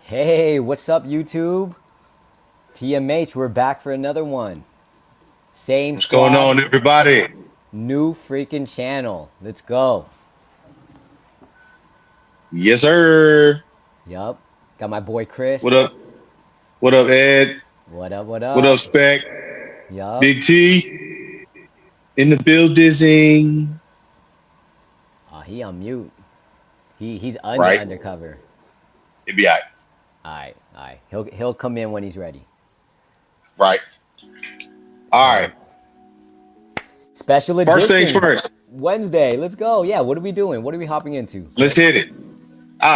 Hey, what's up, YouTube? TMH, we're back for another one. Same What's going squad, on, everybody? new freaking channel. Let's go. Yes, sir. Yup. Got my boy What Chris. up? What up, Ed? What up, what What up, up? Spec? Yup. Big T in the building. Oh, he on mute. He's Right? undercover. It be all right. Alright, alright. He'll come in when he's ready. Right. All right. So, special First things edition. first. Wednesday. Let's go. Yeah, what are we doing? What are we hopping into Let's first? hit it.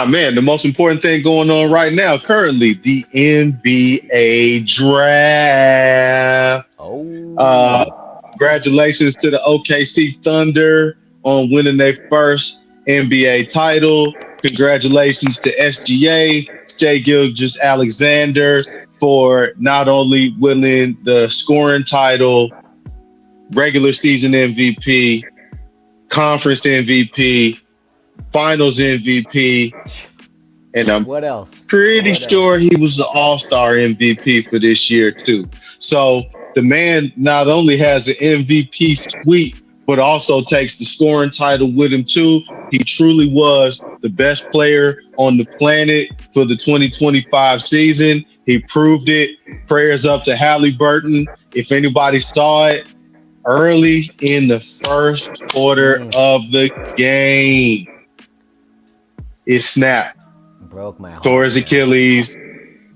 Man, the most important thing going on right now, currently, the NBA draft. Oh. Congratulations to the OKC Thunder on winning their first NBA title. Congratulations to SGA, Shai Gilgeous-Alexander, for not only winning the scoring title, regular season MVP, conference MVP, finals MVP, and I'm What else? pretty What else? sure he was the all-star MVP for this year too. So the man not only has an MVP suite, but also takes the scoring title with him too. He truly was the best player on the planet for the 2025 season. He proved it. Prayers up to Halliburton. If anybody saw it early in the first quarter of the game, it snapped. Broke my Tore heart, his man. Achilles,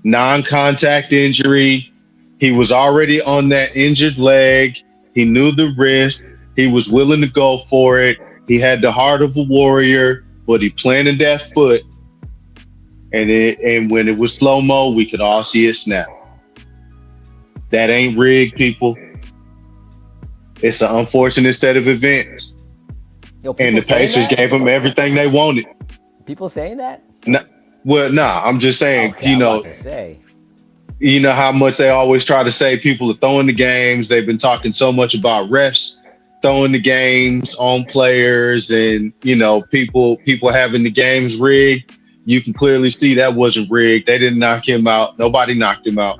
non-contact injury. He was already on that injured leg. He knew the risk. He was willing to go for it. He had the heart of a warrior, but he planted that foot. And when it was slow-mo, we could all see it snap. That ain't rigged, people. It's an unfortunate set of events. Yo, And people the saying Pacers that? gave him everything they wanted. People saying that? I'm just saying, Okay, I'm about to say. you know how much they always try to say people are throwing the games. They've been talking so much about refs throwing the games on players, and people having the games rigged. You can clearly see that wasn't rigged. They didn't knock him out. Nobody knocked him out.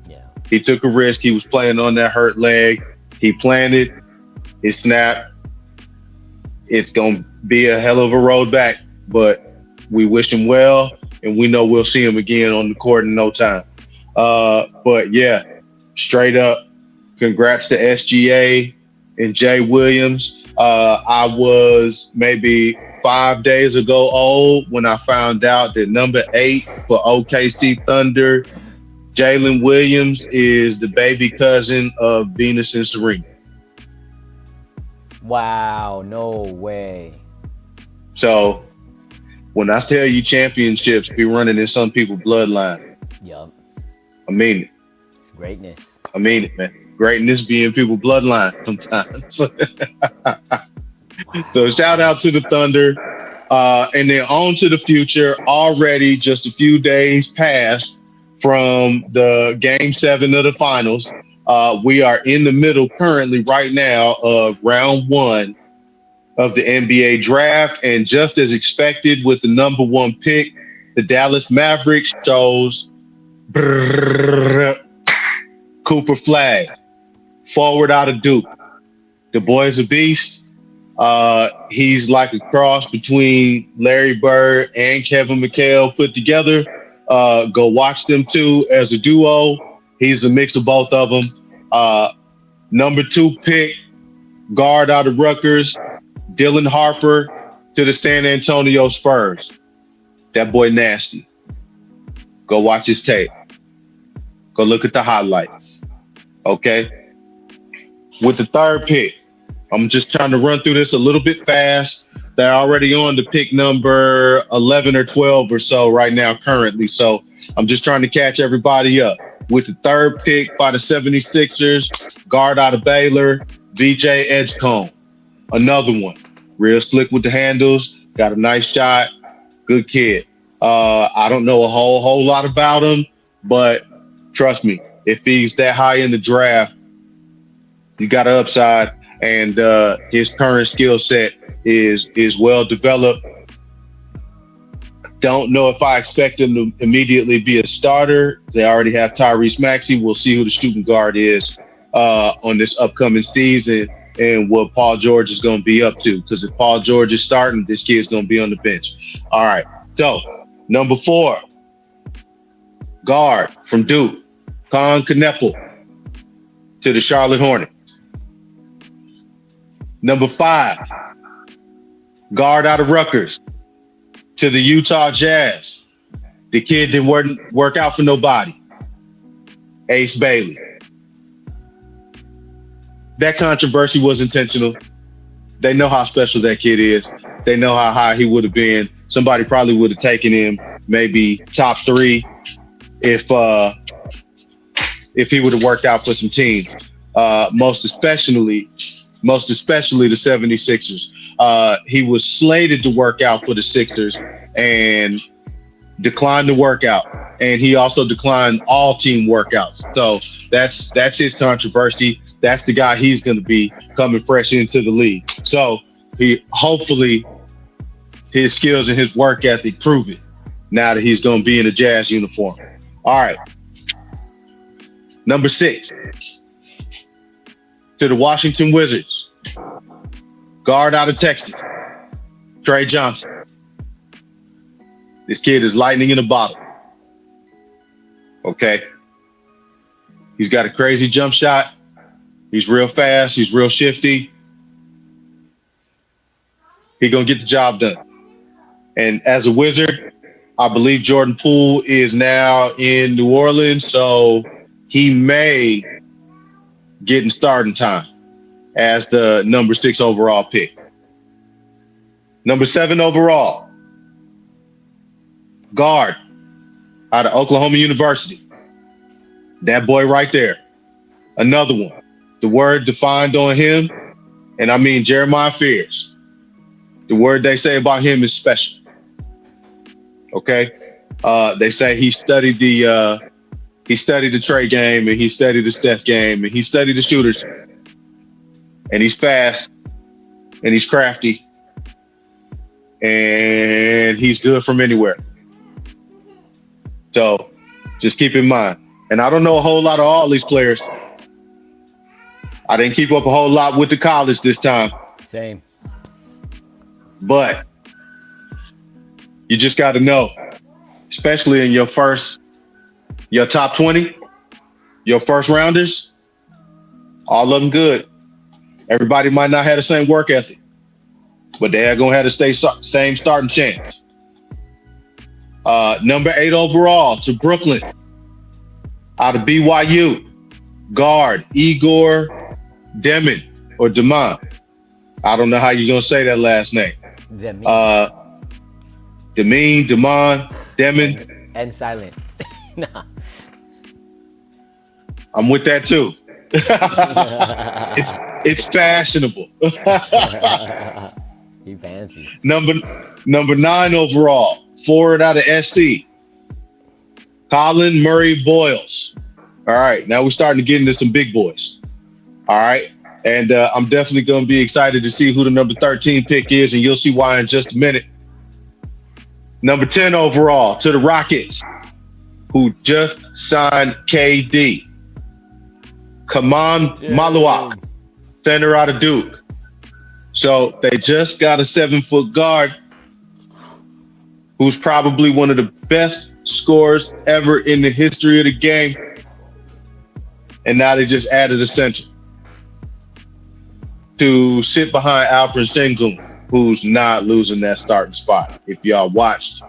Yeah. He took a risk. He was playing on that hurt leg. He planted. It snapped. It's gonna be a hell of a road back, but we wish him well, and we know we'll see him again on the court in no time. But yeah, straight up, congrats to SGA and Jay Williams. I was maybe 5 days ago old when I found out that number 8 for OKC Thunder, Jalen Williams, is the baby cousin of Venus and Serena. Wow, no way. So when I tell you championships be running in some people's bloodline, Yup. I mean it. It's greatness. I mean it, man. Greatness be in people's bloodline sometimes. Wow. So shout out to the Thunder. And then on to the future. Already just a few days past from the game 7 of the finals. We are in the middle currently right now of round 1 of the NBA draft. And just as expected with the number 1 pick, the Dallas Mavericks chose Cooper Flag, forward out of Duke. The boy's a beast. He's like a cross between Larry Bird and Kevin McHale put together. Go watch them two as a duo. He's a mix of both of them. Number 2 pick, guard out of Rutgers, Dylan Harper to the San Antonio Spurs. That boy nasty. Go watch his tape. Go look at the highlights. Okay? With the 3rd pick, I'm just trying to run through this a little bit fast. They're already on to pick number 11 or 12 or so right now currently. So I'm just trying to catch everybody up. With the 3rd pick by the 76ers, guard out of Baylor, VJ Edgecombe. Another one. Real slick with the handles. Got a nice shot. Good kid. I don't know a whole lot about him, but trust me, if he's that high in the draft, he got an upside, and his current skill set is well developed. Don't know if I expect him to immediately be a starter. They already have Tyrese Maxey. We'll see who the shooting guard is on this upcoming season and what Paul George is going to be up to. Because if Paul George is starting, this kid's going to be on the bench. All right. So, number 4, guard from Duke, Con Kneppel to the Charlotte Hornets. Number 5, guard out of Rutgers to the Utah Jazz. The kid didn't work out for nobody. Ace Bailey. That controversy was intentional. They know how special that kid is. They know how high he would have been. Somebody probably would have taken him maybe top 3 if he would have worked out for some teams. Most especially the 76ers. He was slated to work out for the Sixers and declined the workout. And he also declined all team workouts. So that's his controversy. That's the guy he's going to be coming fresh into the league. So hopefully his skills and his work ethic prove it now that he's going to be in a Jazz uniform. All right. Number 6, to the Washington Wizards, guard out of Texas, Trey Johnson. This kid is lightning in a bottle. Okay. He's got a crazy jump shot. He's real fast. He's real shifty. He's going to get the job done. And as a Wizard, I believe Jordan Poole is now in New Orleans, so he may get in starting time as the number 6 overall pick. Number 7 overall, guard out of Oklahoma University. That boy right there. Another one. The word defined on him, and I mean Jeremiah Fears. The word they say about him is special. Okay? They say he studied the Trey game, and he studied the Steph game, and he studied the shooters. And he's fast, and he's crafty, and he's good from anywhere. So just keep in mind. And I don't know a whole lot of all these players. I didn't keep up a whole lot with the college this time. Same. But you just got to know, especially in your top 20, your first rounders, all of them good. Everybody might not have the same work ethic, but they're going to have the same starting chance. Number 8 overall to Brooklyn, out of BYU, guard Igor Demon or Demon. I don't know how you're going to say that last name. Demon. And silent. Nah. I'm with that too. It's fashionable. He fancy. Number 9 overall, forward out of SC, Colin Murray Boyles. All right, now we're starting to get into some big boys. All right, and I'm definitely going to be excited to see who the number 13 pick is, and you'll see why in just a minute. Number 10 overall to the Rockets, who just signed KD, Kaman Maluak, center out of Duke. So they just got a 7-foot guard who's probably one of the best scorers ever in the history of the game. And now they just added a center to sit behind Alfred Sengun, who's not losing that starting spot. If y'all watched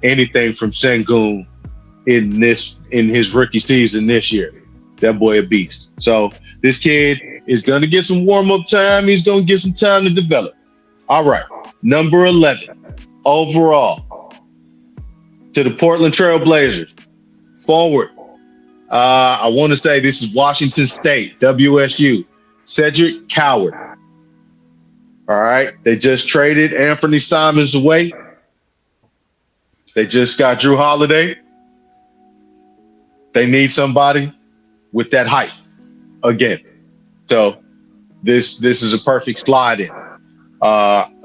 anything from Sengun in his rookie season this year, that boy a beast. So this kid is going to get some warm-up time. He's going to get some time to develop. All right, number 11 overall to the Portland Trail Blazers, forward. I want to say this is Washington State, WSU, Cedric Coward. All right, they just traded Anthony Simons away. They just got Drew Holiday. They need somebody with that height again. So this is a perfect slide in.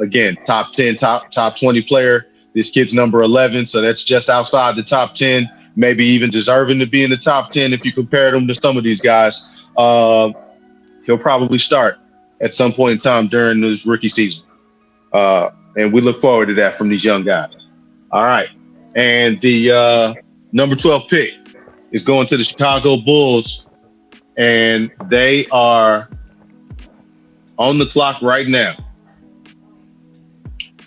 Again, top 10, top 20 player This kid's number 11, so that's just outside the top 10, maybe even deserving to be in the top 10 if you compare him to some of these guys. He'll probably start at some point in time during this rookie season. And we look forward to that from these young guys. All right. And the number 12 pick is going to the Chicago Bulls, and they are on the clock right now.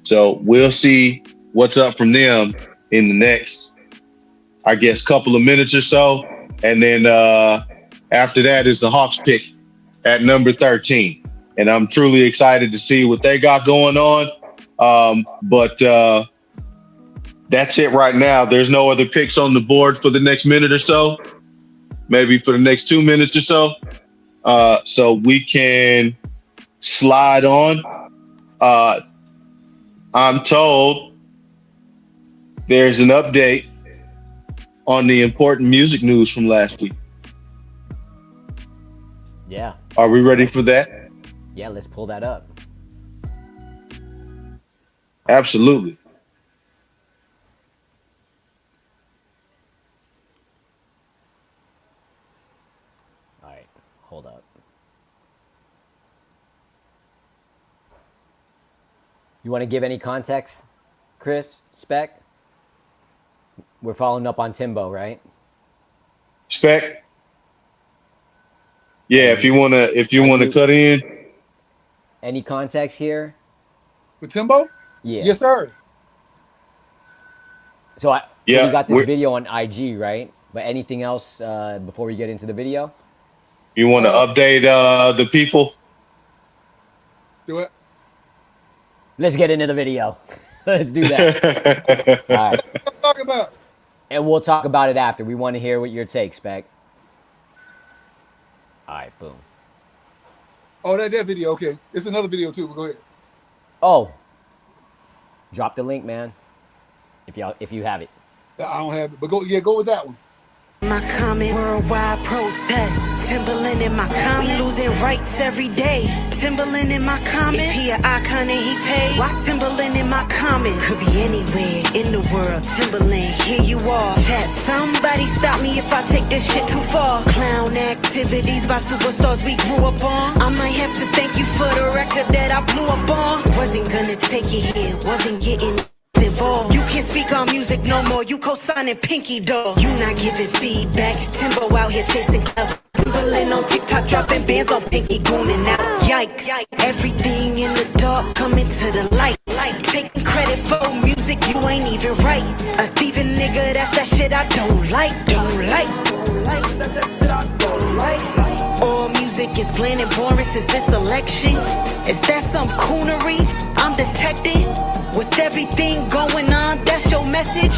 So we'll see what's up from them in the next, I guess, couple of minutes or so. And then after that is the Hawks pick at number 13. And I'm truly excited to see what they got going on. But that's it right now. There's no other picks on the board for the next minute or so, maybe for the next 2 minutes or so. So we can slide on. I'm told there's an update on the important music news from last week. Yeah. Are we ready for that? Yeah, let's pull that up. Absolutely. All right, hold up. You want to give any context, Chris, Spec? We're following up on Timbo, right? Spec? Yeah, if you wanna cut in. Any context here? With Timbo? Yeah. Yes, sir. So we Yeah, got this video on IG, right? But anything else before we get into the video? You want to update the people? Do it. Let's get into the video. Let's do that. All right. What I'm talking about? And we'll talk about it after. We want to hear what your take, Spec. All right, boom. Oh, that video. Okay, it's another video too. But go ahead. Oh, drop the link, man. If you have it. I don't have it, but go with that one. My comment, worldwide protest. Timberland in my comment, we losing rights every day. Timberland in my comment, if he an icon and he paid. Why Timberland in my comment? Could be anywhere in the world. Timberland, here you are. Chat, somebody stop me if I take this shit too far. Clown activities by superstars we grew up on. I might have to thank you for the record that I blew up on. Wasn't gonna take it here, wasn't getting involved. You can't speak on music no more. You co-signing Pinky Dog. You not giving feedback. Timbo out here chasing clout. Timberland on TikTok dropping bands on Pinky gooning out. Yikes. Everything in the dark coming to the light. Taking credit for music you ain't even right. A thieving nigga, that's that shit I don't like. All music is bland and boring since this election. Is that some coonery I'm detecting? With everything going on, that's your message?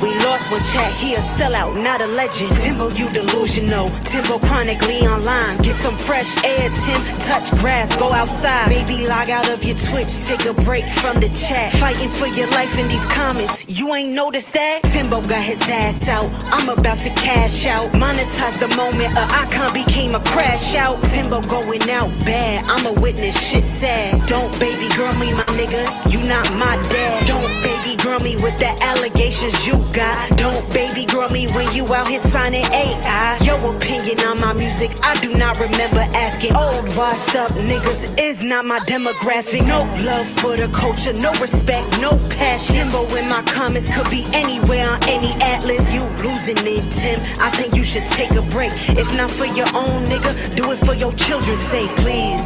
We lost one chat, he a sellout, not a legend. Timbo, you delusional. Timbo chronically online. Get some fresh air, Tim. Touch grass, go outside. Maybe log out of your Twitch, take a break from the chat. Fighting for your life in these comments. You ain't noticed that? Timbo got his ass out. I'm about to cash out. Monetize the moment a icon became a crash out. Timbo going out bad. I'm a witness, shit sad. Don't baby girl me, my nigga. You not my dad. Don't baby girl me with the allegations you got. Don't baby girl me when you out here signing AI. Your opinion on my music, I do not remember asking. Old washed up niggas is not my demographic. No love for the culture, no respect, no passion. Timbo in my comments could be anywhere on any atlas. You losing it, Tim. I think you should take a break. If not for your own nigga, do it for your children's sake. Please,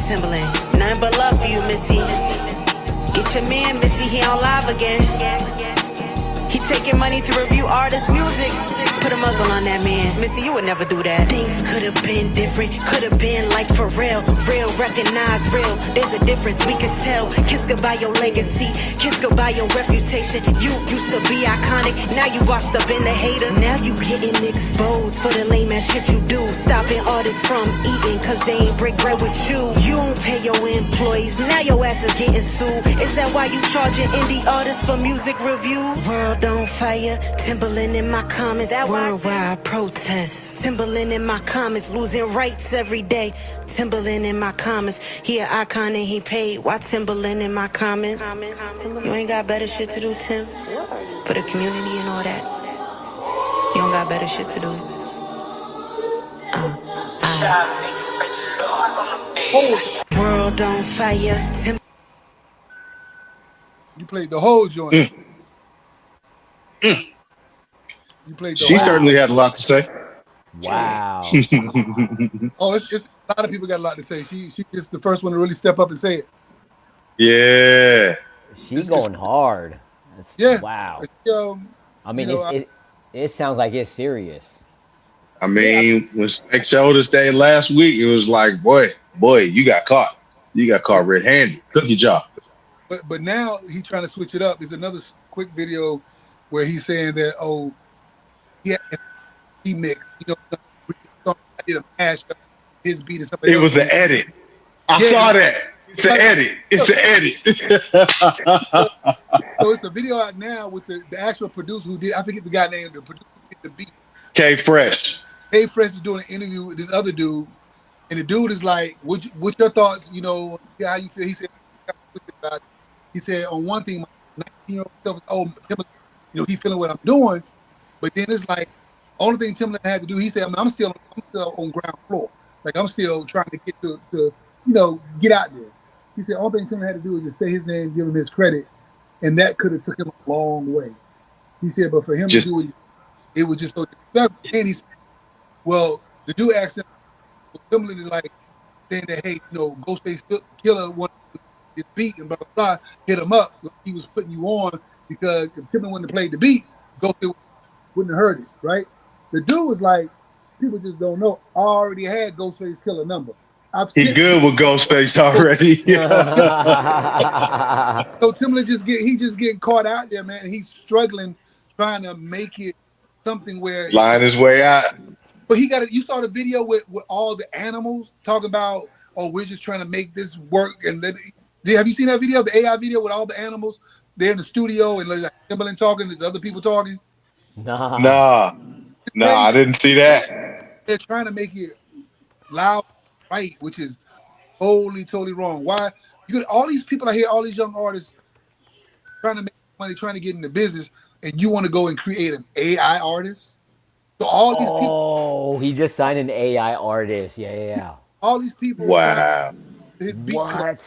Timberland. Nothing but love for you, Missy. Get your man, Missy, he on live again. He taking money to review artists' music. Put a muzzle on that man. Missy, you would never do that. Things could have been different. Could have been like for real. Real, recognize real. There's a difference, we could tell. Kiss goodbye your legacy. Kiss goodbye your reputation. You used to be iconic. Now you washed up in the hater. Now you getting exposed for the lame ass shit you do. Stopping artists from eating cause they ain't break bread with you. You don't pay your employees. Now your ass is getting sued. Is that why you charging indie artists for music review? World don't on fire, Timberland in my comments, worldwide protest. Timberland in my comments, losing rights every day. Timberland in my comments, he an icon and he paid. Why Timberland in my comments? You ain't got better shit to do, Tim? For the community and all that. You don't got better shit to do. World on fire, You played the whole joint. You played the She whole certainly had a lot to say. Wow. Oh, it's a lot of people got a lot to say. She is the first one to really step up and say it. Yeah. She's going hard. Yeah. Wow. I mean, you know, it sounds like it's serious. I mean, when Spec showed us that last week, it was like, boy, you got caught. You got caught red-handed. Cookie job. But now he's trying to switch it up. There's another quick video where he's saying that, he mixed, I did a mashup, his beat and stuff. It was an edit. I saw that. It's an edit. It's an edit. So it's a video out now with the actual producer who did, I forget the guy named, the producer who did the beat. K Fresh. K Fresh is doing an interview with this other dude, and the dude is like, what's your thoughts, how you feel? He said, on one thing, my 19-year-old self is, he feeling what I'm doing, but then it's like, only thing Timberland had to do, he said, I'm still on ground floor. Like, I'm still trying to get to get out there. He said, all thing Timberland had to do was just say his name, give him his credit, and that could have took him a long way. He said, but for him to do it was just so disrespectful. And he said, well, the dude asked him, Timberland is like saying that, hey, Ghostface Killer wanted his beat and blah, blah, blah, hit him up like he was putting you on, because if Timberland wouldn't have played the beat, Ghostface wouldn't have heard it, right? The dude was like, people just don't know. I already had Ghostface Killer number. He good with Ghostface already. So Timberland just getting caught out there, man. He's struggling, trying to make it something where line his way out. But you saw the video with all the animals talking about, we're just trying to make this work. And then, have you seen that video, the AI video with all the animals? They're in the studio and like Timberland talking, there's other people talking. Nah, I didn't see that. They're trying to make it loud, right, which is totally wrong. Why? All these people out here, all these young artists trying to make money, trying to get into business, and you want to go and create an AI artist? So all these people. He just signed an AI artist. Yeah. All these people. Wow. His beat What? club.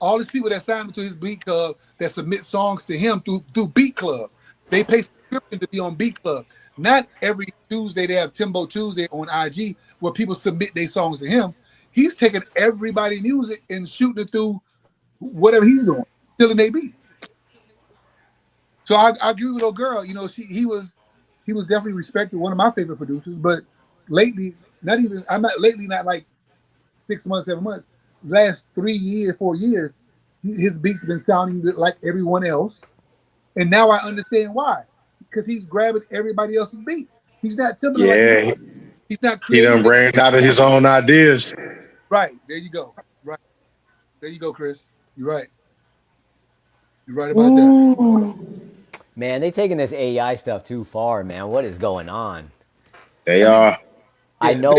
All these people that signed him to his beat club that submit songs to him through Beat Club. They pay subscription to be on Beat Club. Not every Tuesday they have Timbo Tuesday on IG where people submit their songs to him. He's taking everybody's music and shooting it through whatever he's doing, stealing their beats. So I agree with old girl. He was definitely respected, one of my favorite producers. But lately, not like 6 months, 7 months. Last 3 years, 4 years, his beats have been sounding like everyone else. And now I understand why. Because he's grabbing everybody else's beat. He's not Timberland. Yeah. He's not He creating. done ran out of his own ideas. Right. There you go. Right. There you go, Chris. You're right. You're right about that. Man, they taking this AI stuff too far, man. What is going on? They are. I know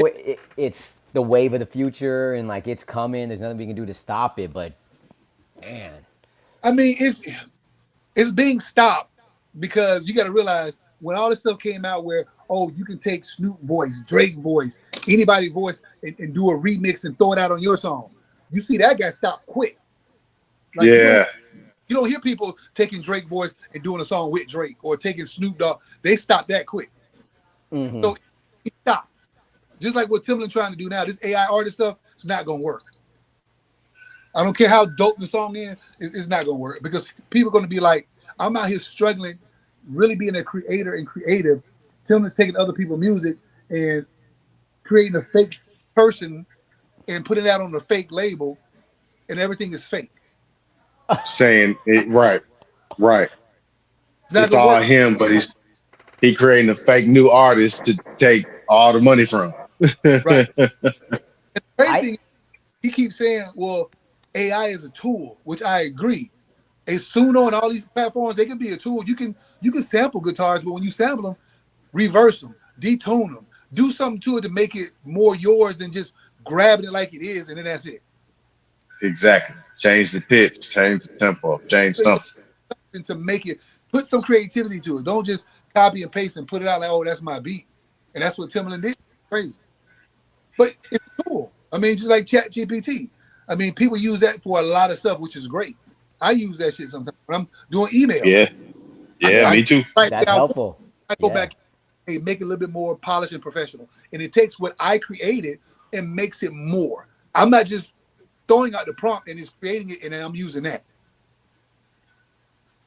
it's the wave of the future and like it's coming. There's nothing we can do to stop it, but man. I mean, it's being stopped because you got to realize when all this stuff came out where, you can take Snoop voice, Drake voice, anybody voice and do a remix and throw it out on your song. You see that got stopped quick. Like, yeah. You don't hear people taking Drake voice and doing a song with Drake or taking Snoop Dogg. They stopped that quick. Mm-hmm. So it stopped. Just like what Timberland trying to do now, this AI artist stuff, it's not going to work. I don't care how dope the song is, it's not going to work because people are going to be like, I'm out here struggling, really being a creator and creative. Timberland's taking other people's music and creating a fake person and putting it out on a fake label, and everything is fake. Saying it right. It's all work. him, but he creating a fake new artist to take all the money from. Right. And the crazy thing, he keeps saying, well, AI is a tool, which I agree. A Suno and all these platforms, they can be a tool. You can sample guitars, but when you sample them, reverse them, detone them, do something to it to make it more yours than just grabbing it like it is, and then that's it. Exactly. Change the pitch, change the tempo, change So, something. and to make it, put some creativity to it. Don't just copy and paste and put it out like, oh, that's my beat. And that's what Timbaland did. Crazy. But it's a tool. I mean, just like Chat GPT. I mean, people use that for a lot of stuff, which is great. I use that shit sometimes when I'm doing emails. Yeah. Yeah, I me too. write That's down, helpful. I go Yeah. back and make it a little bit more polished and professional. And it takes what I created and makes it more. I'm not just throwing out the prompt and it's creating it and then I'm using that.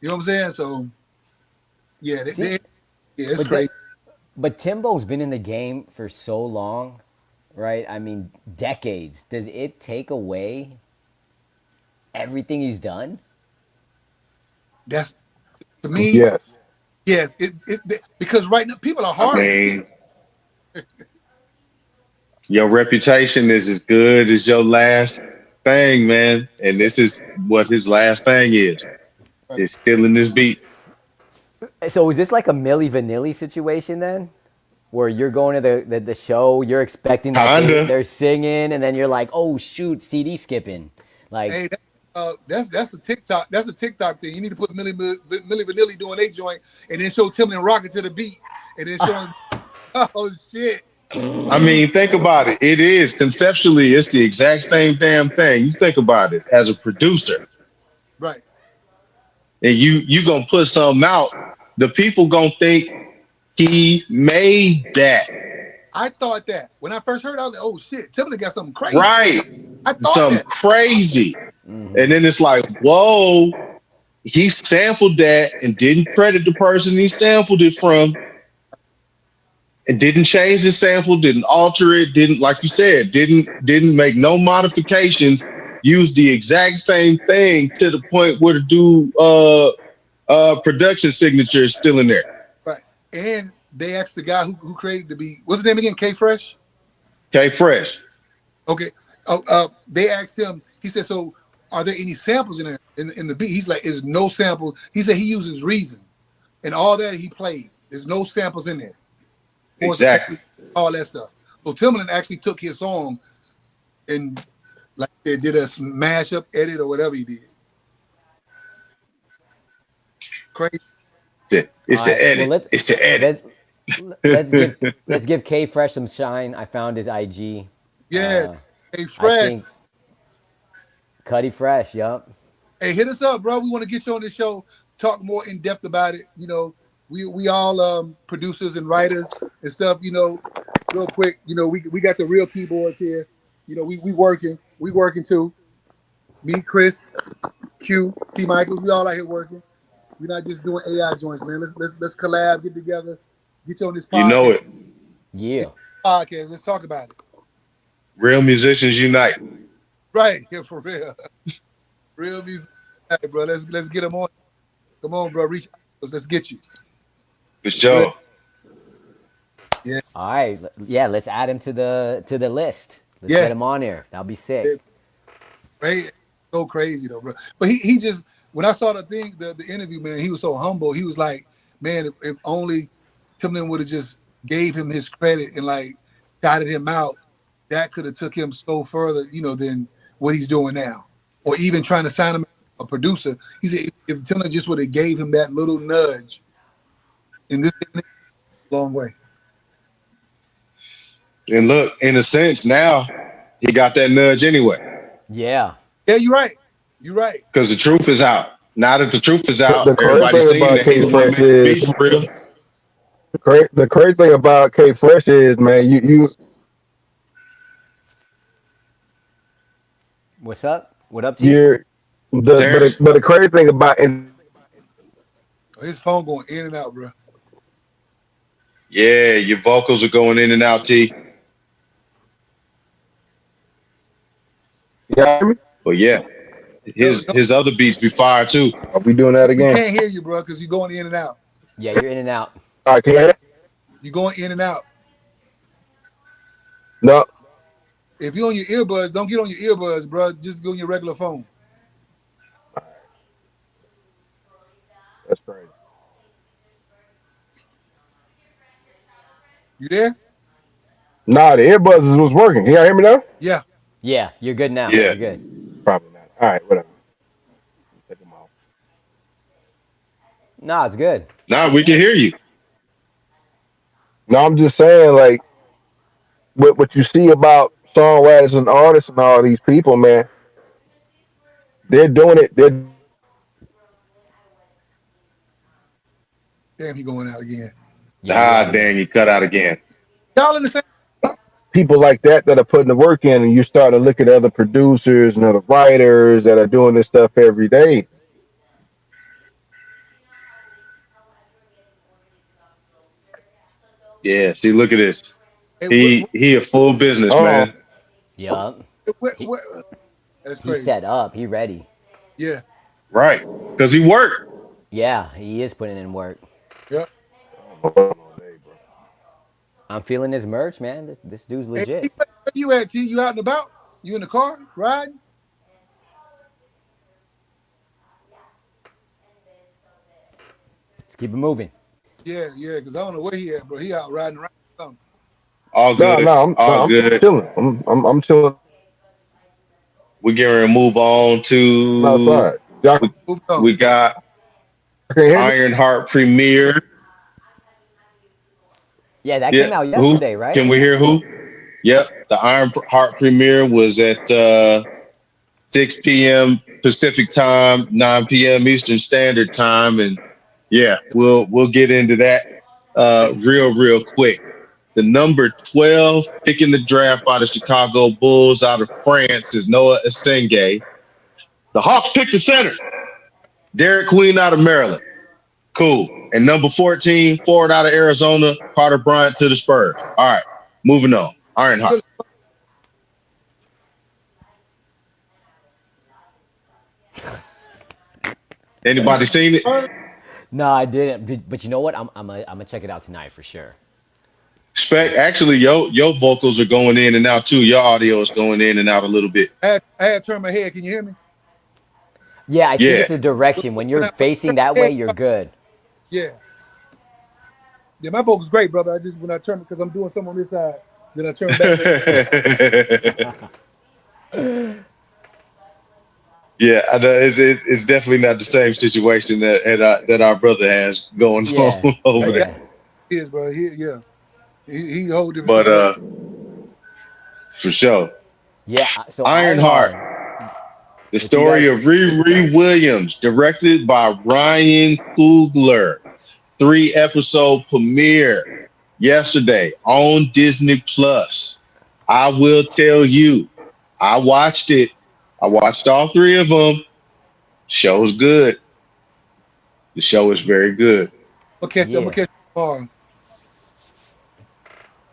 You know what I'm saying? So yeah, See, yeah, it's but crazy. but Timbo's been in the game for so long, right? I mean, decades. Does it take away everything he's done? That's to me, Yes. yes. Because right now people are I hard. mean, your reputation is as good as your last thing, man. And So, this is what his last thing is. Right. It's stealing this beat. so is this like a Milli Vanilli situation then? Where you're going to the show, you're expecting that Kinda. they're singing, and then you're like, oh shoot, CD skipping. Like, Hey, that's a TikTok. That's a TikTok thing. You need to put Millie Vanilli doing a joint, and then show Timbaland rocking to the beat, and then showing. Oh shit! I mean, think about it. It is conceptually, it's the exact same damn thing. You think about it as a producer, Right. and you gonna put something out. The people gonna think he made that. I thought that when I first heard, it, I was like, "Oh shit, Timbaland got something crazy." Right. I thought Something that. crazy. And then it's like, whoa, he sampled that and didn't credit the person he sampled it from and didn't change the sample, didn't alter it, didn't, like you said, didn't make no modifications, used the exact same thing to the point where the dude production signature is still in there. Right. And they asked the guy who created the beat. What's his name again? K Fresh. Okay, fresh. Okay. They asked him. He said, "So, are there any samples in there in the beat?" He's like, "There's no samples." He said he uses reasons and all that he played. There's no samples in there. Exactly. All that stuff. So Timbaland actually took his song and like they did a smash up edit or whatever he did. Crazy. It's all the right, well, edit. It's the edit. let's give K Fresh some shine. I found his IG. Yeah. Hey, I Fresh. think Cuddy Fresh. Yup. Hey, hit us up, bro. We want to get you on this show, talk more in depth about it. You know, we all producers and writers and stuff. You know, real quick. You know, we got the real keyboards here. You know, we working too. Me, Chris, Q, T. Michaels, we all out here working. We're not just doing AI joints, man. Let's collab, get together, get you on this You know podcast. it. Yeah. Let's talk about it. Real musicians unite. Right, yeah, for real. Real music. Hey, bro, let's get them on. Come on, bro. Reach out. Let's get you. For sure. Yeah. All right. Yeah. Let's add him to the list. Let's Yeah. get him on here. That'll be sick. Right. So crazy though, bro. But he just when I saw the thing, the interview, man, he was so humble. He was like, man, if only Timbaland would have just gave him his credit and like shouted him out, that could have took him so further, you know, than what he's doing now. Or even trying to sign him as a producer. He said if Timbaland just would have gave him that little nudge in this long way. And look, in a sense, now he got that nudge anyway. Yeah. Yeah, you're right. You're right. Because the truth is out. Now that the truth is The out, crazy everybody's thing seeing about that he K the one Fresh making is beats for real. the crazy thing about K Fresh is, man, you What's up? What up, T? you're Terrence? but the crazy thing about and His phone going in and out, bro. Yeah, your vocals are going in and out, T. you hear me? But yeah, his other beats be fire too. Are we doing that We again? can't hear you, bro, because you're going in and out. Yeah, you're in and out. All right, can you hear me? You're going in and out. No. If you're on your earbuds, don't get on your earbuds, bro. Just go on your regular phone. You there? Nah, the earbuds was working. Can y'all hear me now? Yeah. Yeah, you're good now. Yeah. You're good. Probably not. All right, whatever. Take them off. No, it's good. Now we can hear you. No, I'm just saying, like, what you see about songwriters and artists and all these people, man, they're doing it. They're Damn, he going out again. Yeah, he Ah, out again. dang, you cut out again. Y'all in the same? people like that are putting the work in, and you start to look at other producers and other writers that are doing this stuff every day. Yeah, see, look at this. Hey, He a full business Oh, man. Yup. He what, that's he's crazy. set up. He ready. Yeah. Right. Because he worked. Yeah, he is putting in work. Yeah. all day, bro. I'm feeling his merch, man. This dude's Hey, T, legit. where you at, T? You out and about? You in the car riding? Let's keep it moving. Yeah, yeah. Because I don't know where he at, bro. He out riding around. Or something. All No, good. no, All I'm good. chilling. I'm chilling We're getting to move on to outside. Y'all we, Moving on. we got can't hear me? Ironheart premiere. Yeah, that Yeah. came out Who? yesterday, right? Can we hear who? Yep. The Ironheart premiere was at 6 p.m. Pacific time, 9 p.m. Eastern Standard Time. And yeah, we'll get into that real quick. The number 12 pick in the draft by the Chicago Bulls out of France is Noah Asenge. The Hawks picked the center, Derek Queen out of Maryland. Cool. And number 14, forward out of Arizona, Carter Bryant to the Spurs. All right, moving on. Ironheart. Anybody seen it? No, I didn't. But you know what? I'm gonna check it out tonight for sure. Spec, actually, your vocals are going in and out too. Your audio is going in and out a little bit. I had to turn my head. Can you hear me? Yeah, I think Yeah. it's the direction. When you're When I facing turn that my way, head, you're good. yeah. Yeah, my vocal's great, brother. I just when I turn because I'm doing something on this side, then I turn back. Yeah, I know it's definitely not the same situation that our brother has going Yeah, on over there. That yeah, is, bro. Yeah. He a whole different But situation. for sure, yeah. So Ironheart, Ironheart, the what you story guys? of Riri Williams, directed by Ryan Coogler, 3 episode premiere yesterday on Disney Plus. I will tell you, I watched it. I watched all three of them. Show's good. The show is very good. I'm gonna Yeah. catch you tomorrow.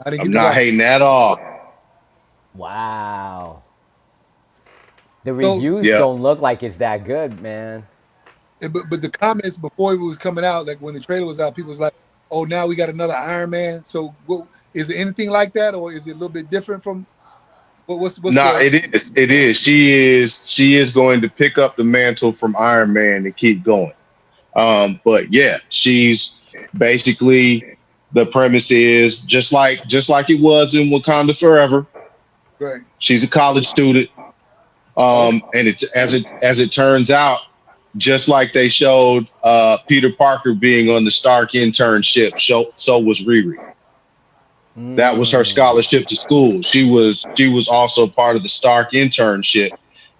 I didn't I'm get to not watch. hating at all. Wow. The So, reviews Yep. don't look like it's that good, man. but the comments before it was coming out, like when the trailer was out, people was like, "Oh, now we got another Iron Man." So, what is it? Anything like that, or is it a little bit different from what's Nah, the? it is. It is. She is going to pick up the mantle from Iron Man and keep going. But yeah, she's basically the premise is just like it was in Wakanda Forever. Right. She's a college student. Okay. And it's as it turns out, just like they showed Peter Parker being on the Stark internship, so was Riri. That was her scholarship to school. She was also part of the Stark internship,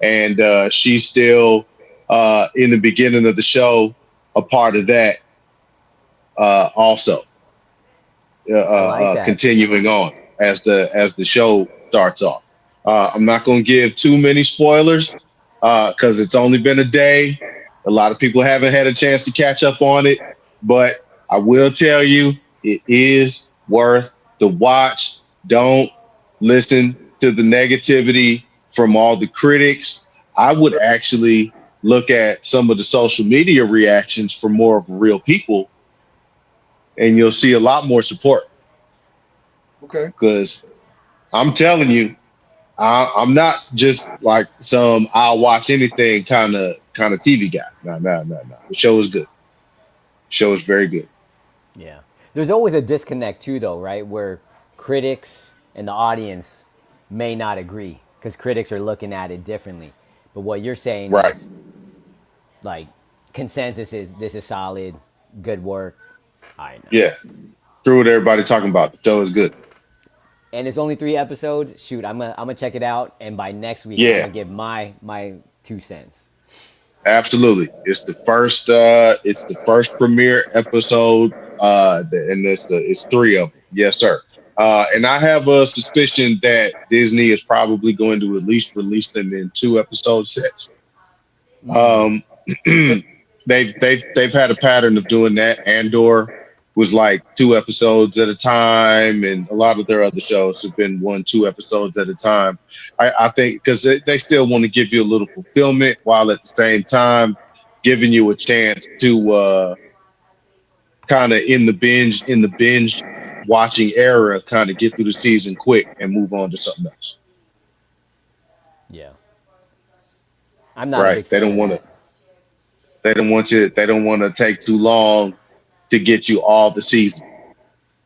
and she's still in the beginning of the show a part of that also I like that. continuing on as the show starts off. I'm not going to give too many spoilers because it's only been a day. A lot of people haven't had a chance to catch up on it, but I will tell you it is worth the watch. Don't listen to the negativity from all the critics. I would actually look at some of the social media reactions for more of real people, and you'll see a lot more support. Okay. Because I'm telling you, I'm not just like some I'll watch anything kind of TV guy. No. The show is good. The show is very good. Yeah. There's always a disconnect too, though, right? Where critics and the audience may not agree because critics are looking at it differently. But what you're saying Right. is like consensus is this is solid, good work. All right, Yeah. nice. Screw what everybody talking about. The show is good. And it's only 3 episodes. Shoot, I'm gonna check it out, and by next week I'm Yeah. gonna give my 2 cents. Absolutely. It's the first premiere episode. And it's three of them. Yes, sir. And I have a suspicion that Disney is probably going to at least release them in 2 episode sets. Um, they've had a pattern of doing that. Andor was like 2 episodes at a time, and a lot of their other shows have been 1, 2 episodes at a time. I think because they still want to give you a little fulfillment while at the same time giving you a chance to kind of in the binge watching era kind of get through the season quick and move on to something else. Yeah, I'm not a Right? big fan of that. They don't want to take too long to get you all the season.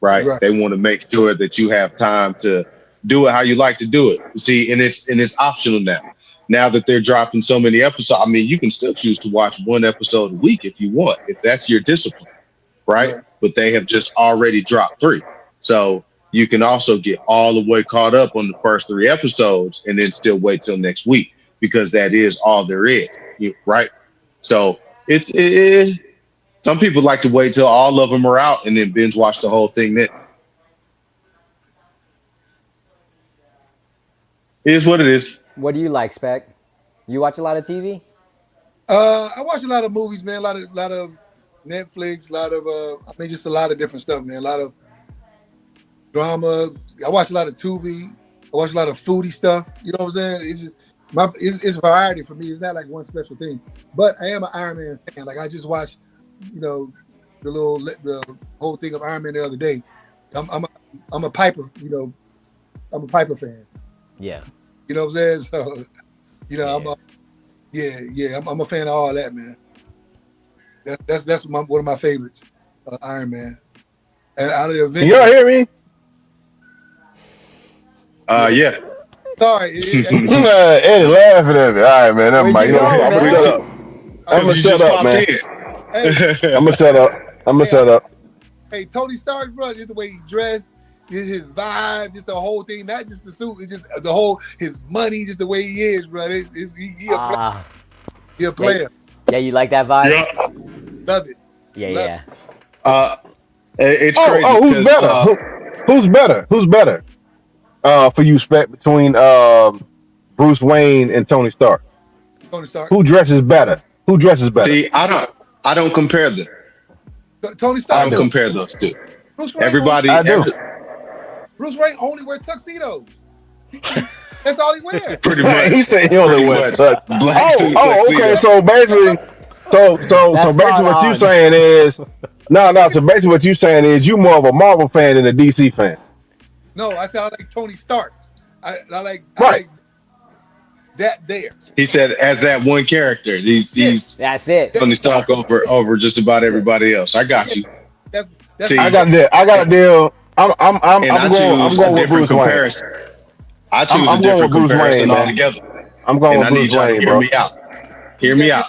Right? Right. They want to make sure that you have time to do it how you like to do it. See, and it's optional now. Now that they're dropping so many episodes, I mean, you can still choose to watch 1 episode a week if you want, if that's your discipline, right? Right. But they have just already dropped 3. So you can also get all the way caught up on the first 3 episodes and then still wait till next week because that is all there is, right? So some people like to wait till all of them are out and then binge watch the whole thing. That is what it is. What do you like, Spec? You watch a lot of TV? I watch a lot of movies, man. A lot of Netflix. A lot of I mean, just a lot of different stuff, man. A lot of drama. I watch a lot of Tubi. I watch a lot of foodie stuff. You know what I'm saying? It's just it's variety for me. It's not like one special thing. But I am an Iron Man fan. Like I just watched, you know, the whole thing of Iron Man the other day. I'm a Piper. You know, I'm a Piper fan. Yeah. You know what I'm saying? So, you know, I'm a fan of all that, man. That's one of my favorites, Iron Man. And out of the Can Avengers, y'all hear me? Yeah. sorry, Eddie laughing at me. All right, man. Never Where'd mind. you You know, go, I'm gonna man? shut up. I'm gonna You shut just up, popped man. in. hey, I'm gonna shut up. I'm gonna shut up. hey, Tony Stark, bro, just the way he dressed, his vibe, just the whole thing, not just the suit, it's just the whole his money, just the way he is, bro. He a player. Yeah, you like that vibe? Yeah. Love it. Yeah, Love yeah. It's Oh, crazy. who's 'Cause, better? Who's better? Who's better? For you, Spec, between Bruce Wayne and Tony Stark. Tony Stark. Who dresses better? Who dresses better? See, I don't compare them. Tony I Stark. don't compare those two. Bruce Wayne Everybody, I do. Bruce Wayne only wear tuxedos. That's all he wears. pretty Right, much. he said he only Pretty wears much. touch. Black suit Okay. tuxedo. So basically, so That's basically, spot what you on. saying is, no. So basically, what you saying is, you more of a Marvel fan than a DC fan. No, I said I like Tony Stark. I Right. like that there. He said, as that one character, he's That's it. Tony Stark over just about everybody else. I got you. That's See, I got a deal. I'm And I choose going a with different Bruce Wayne. comparison. I choose I'm a going different with Bruce comparison Wayne, man. altogether. I'm going And with I need Bruce y'all to Wayne, hear bro. me out. Hear me out.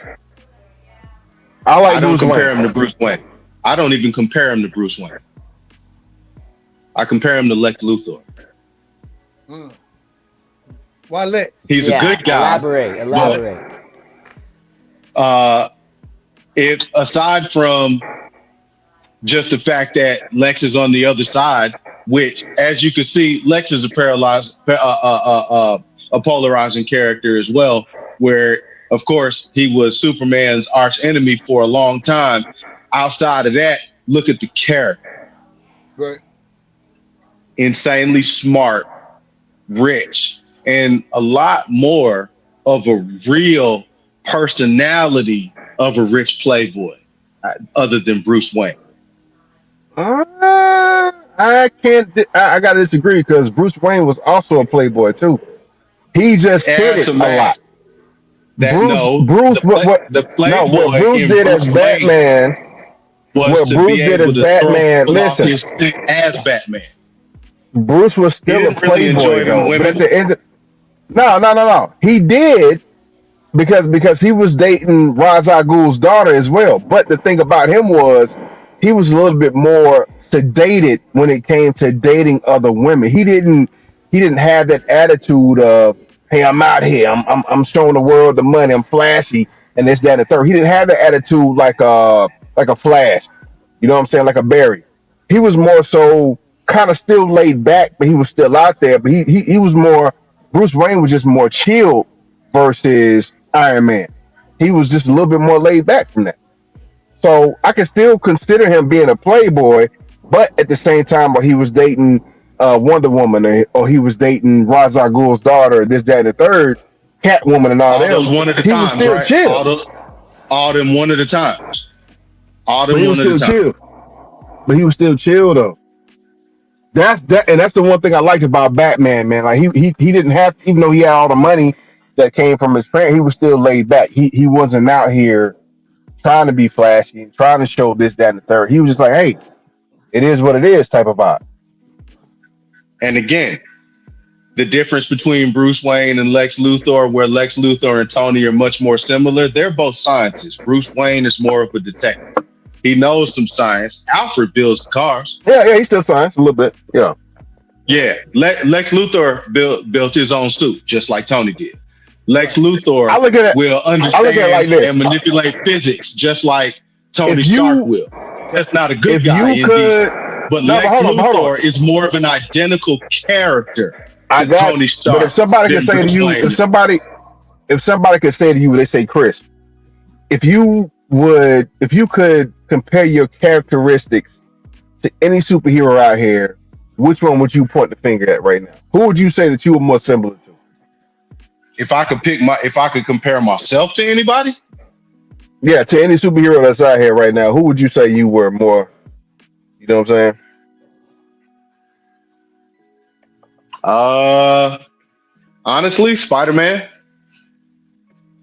I like I don't Bruce compare Wayne. him to Bruce Wayne. I don't even compare him to Bruce Wayne. I compare him to Lex Luthor. Why Lex? He's Yeah, a good guy. Elaborate. If aside from just the fact that Lex is on the other side, which, as you can see, Lex is a polarizing character as well, where, of course, he was Superman's arch enemy for a long time. Outside of that, look at the character. Right. Insanely smart, rich, and a lot more of a real personality of a rich playboy, other than Bruce Wayne. I can't. I gotta disagree because Bruce Wayne was also a playboy too. He just hit Add it to a match lot. that Bruce, no, Bruce, the what Playboy Bruce in did as Bruce Wayne, Batman, was what to be Bruce did able as to Batman. pull off Listen, his stick as Batman. Bruce was He still a didn't really playboy enjoy them though. But at women. the end, no. He did because he was dating Ra's al Ghul's daughter as well. But the thing about him was he was a little bit more sedated when it came to dating other women. He didn't have that attitude of, hey, I'm out here, I'm showing the world the money, I'm flashy, and this, that, and the third. He didn't have the attitude like a Flash, you know what I'm saying, like a Barry. He was more so kind of still laid back, but he was still out there. But he was more, Bruce Wayne was just more chilled versus Iron Man. He was just a little bit more laid back from that. So I can still consider him being a playboy, but at the same time, while he was dating Wonder Woman, or he was dating Ra's al Ghul's daughter, this, that, and the third, Catwoman, and all All those them, one at a he was times, still right? chill. All them one at a times. All But them he was one at a still time. chill. But he was still chill though. And that's the one thing I liked about Batman, man. Like he didn't have, even though he had all the money that came from his parents, he was still laid back. He wasn't out here trying to be flashy and trying to show this, that, and the third. He was just like, hey, it is what it is type of vibe. And again, the difference between Bruce Wayne and Lex Luthor, where Lex Luthor and Tony are much more similar, they're both scientists. Bruce Wayne is more of a detective. He knows some science. Alfred builds the cars. Yeah, he still science a little bit. Yeah. Yeah, Lex Luthor built his own suit, just like Tony did. Lex Right. Luthor I look at it will I look at it like understand this. and manipulate physics, just like Tony If Stark you will. That's not a good if guy you in DC. could But no, but Lex hold on. Luthor is more of an identical character I to got Tony you. But if Stark somebody could than say to Bruce you, Wayne is. if somebody could say to you, they say, Chris, if you could compare your characteristics to any superhero out here, which one would you point the finger at right now? Who would you say that you were more similar to? If I could compare myself to anybody, Yeah, to any superhero that's out here right now, who would you say you were more? You know what I'm saying? uh, honestly, Spider-Man,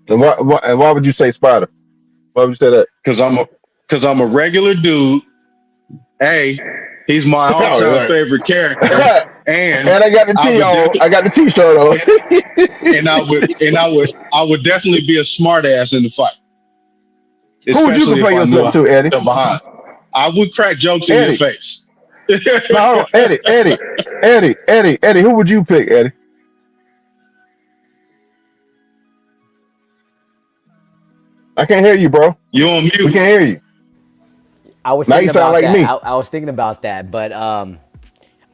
And why would you say Spider? Why would you say that? because I'm a regular dude. A, he's my Oh, all-time right. favorite character, and And I got the I T would on. definitely I got the T-shirt on. I would definitely be a smartass in the fight, Who would you especially if compare I knew yourself I to, Eddie? was behind. I would crack jokes in your Eddie. face. No, hold on. Eddie. Who would you pick, Eddie? I can't hear you, bro. You on We mute? can't hear you. I was Now you thinking sound about like that. me. I was thinking about that, but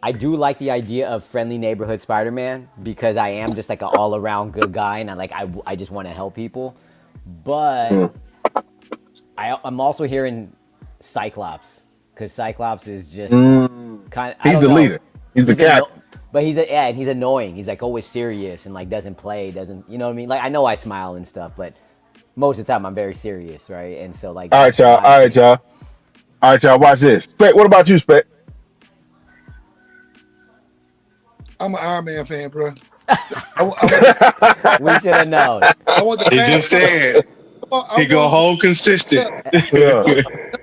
I do like the idea of friendly neighborhood Spider-Man because I am just like an all-around good guy, and I just want to help people. But Mm. I'm also hearing Cyclops because Cyclops is just Mm. kind of, I He's don't the know. leader. He's the captain. But and he's annoying. He's like always serious and like doesn't play, doesn't, you know what I mean? Like I know I smile and stuff, but most of the time I'm very serious, right? And so like All that's right, the y'all. All right, mindset. y'all. All right, y'all. Watch this. Spec, what about you, Spec? I'm an Iron Man fan, bro. We should have known. I want the He bad just said he gonna hold consistent. Yeah.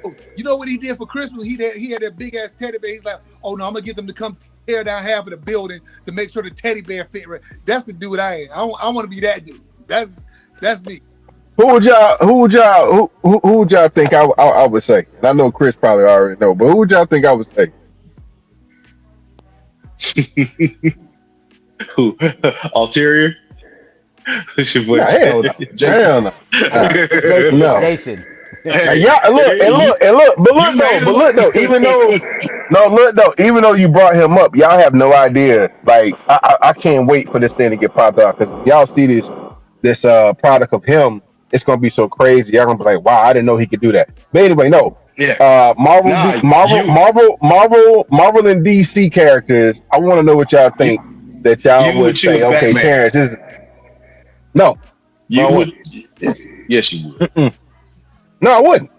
No, you know what he did for Christmas? He had that big ass teddy bear. He's like, oh no, I'm gonna get them to come tear down half of the building to make sure the teddy bear fit right. That's the dude I am. I want to be that dude. That's me. Who would y'all think I would say? And I know Chris probably already know, but who would y'all think I would say? Who? Ulterior? It's your boy Nah, hell no. Jason. Hell no. Nah. Jason. No. Jason. And y'all look though, even though you brought him up, y'all have no idea. Like I can't wait for this thing to get popped out because y'all see this product of him, it's gonna be so crazy. Y'all gonna be like, wow, I didn't know he could do that. But anyway, no. Yeah. Marvel, Nah, Marvel, and DC characters. I want to know what y'all think. That y'all you would would say, choose okay, Batman. Terrence, this is no, You I would. wouldn't. Yes, you would. No, I wouldn't.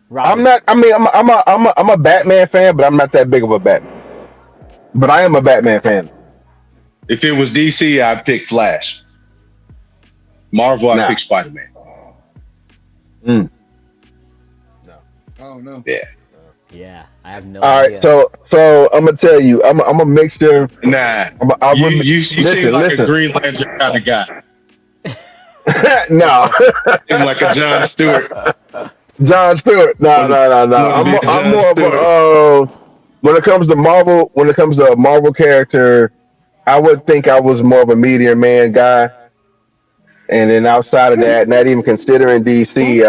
Robert. I'm not. I mean, I'm a Batman fan, but I'm not that big of a Batman. But I am a Batman fan. If it was DC, I'd pick Flash. Marvel, I'd Nah. pick Spider-Man. Mm. Nah. don't know. Yeah. Yeah, I have no All right, idea. so I'm gonna tell you, I'm a mixture. Nah. I You seem listen, like a listen. Green Lantern kind of guy. No, Seem like a John Stewart. John Stewart. No, Wanna no, no, no. wanna be a I'm John more of a Stewart. when it comes to Marvel. When it comes to a Marvel character, I would think I was more of a Meteor Man guy. And then outside of that, not even considering Who DC,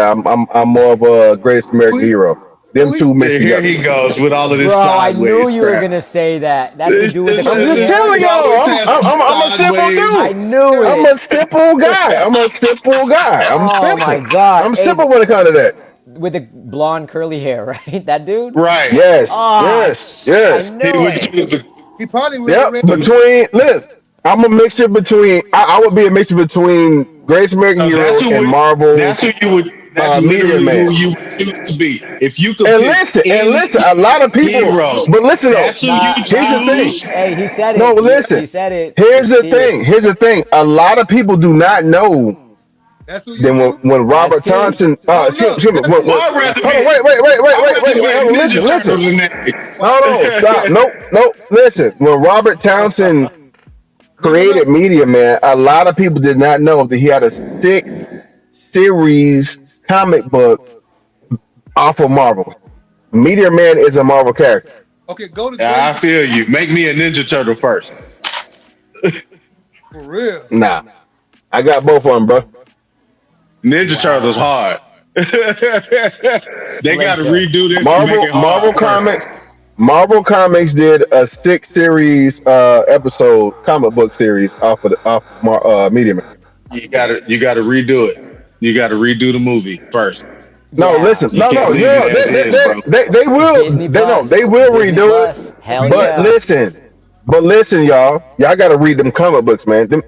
I'm more of a Greatest who American he, Hero. who Them he's two mixed Here together. he goes with all of this Bro, I knew sideways you were crap. gonna say that. That's the dude with the I'm curly just hair. telling He always y'all, has some I'm a simple sideways. I dude. knew yeah. I'm it. a simple guy. I'm a simple guy. I'm Oh my simple. god. I'm Hey, simple when it comes to that. with the blonde curly hair, right? That dude? Right. Yes, Ah, yes, I yes. He knew would it. choose the He probably Yep. read some. Between listen, I'm a mixture between. I would be a mixture between Greatest American No, Hero and that's Marvel's who you would. That's Meteor literally who Man. you would choose to be. If you could And pick listen, and any listen. A lot of people, hero, but listen though. that's who you Nah, Here's the nah. thing. choose. Hey, he said No, it. listen. He said it. Here's It's the T. thing. Here's the thing. A lot of people do not know that's who you that choose. when That's Robert T. Thompson, Oh excuse, no, excuse me, that's when, I'd rather hold on, be. I'd rather be a hold on, Ninja listen. Turtle than that. why Hold on, stop. Nope, nope. Listen, when Robert Townsend no. created Media Man, a lot of people did not know that he had a 6 series comic book off of Marvel. Meteor Man is a Marvel character. Okay, go to I greatest feel you. Make me a Ninja Turtle first. for real. Nah, I got both of them, bro. Ninja Turtles Wow. hard. They got to Splinter. redo this and make Marvel, it hard first. Marvel Comics did a 6 series episode comic book series off Media Man. You got to redo it. You got to redo the movie first. No, Yeah. listen, You no, can't no, leave it no, as is, bro. they Disney they no, Plus. they will Disney redo it. Plus. But Hell we know But yeah. listen, y'all got to read them comic books, man. Them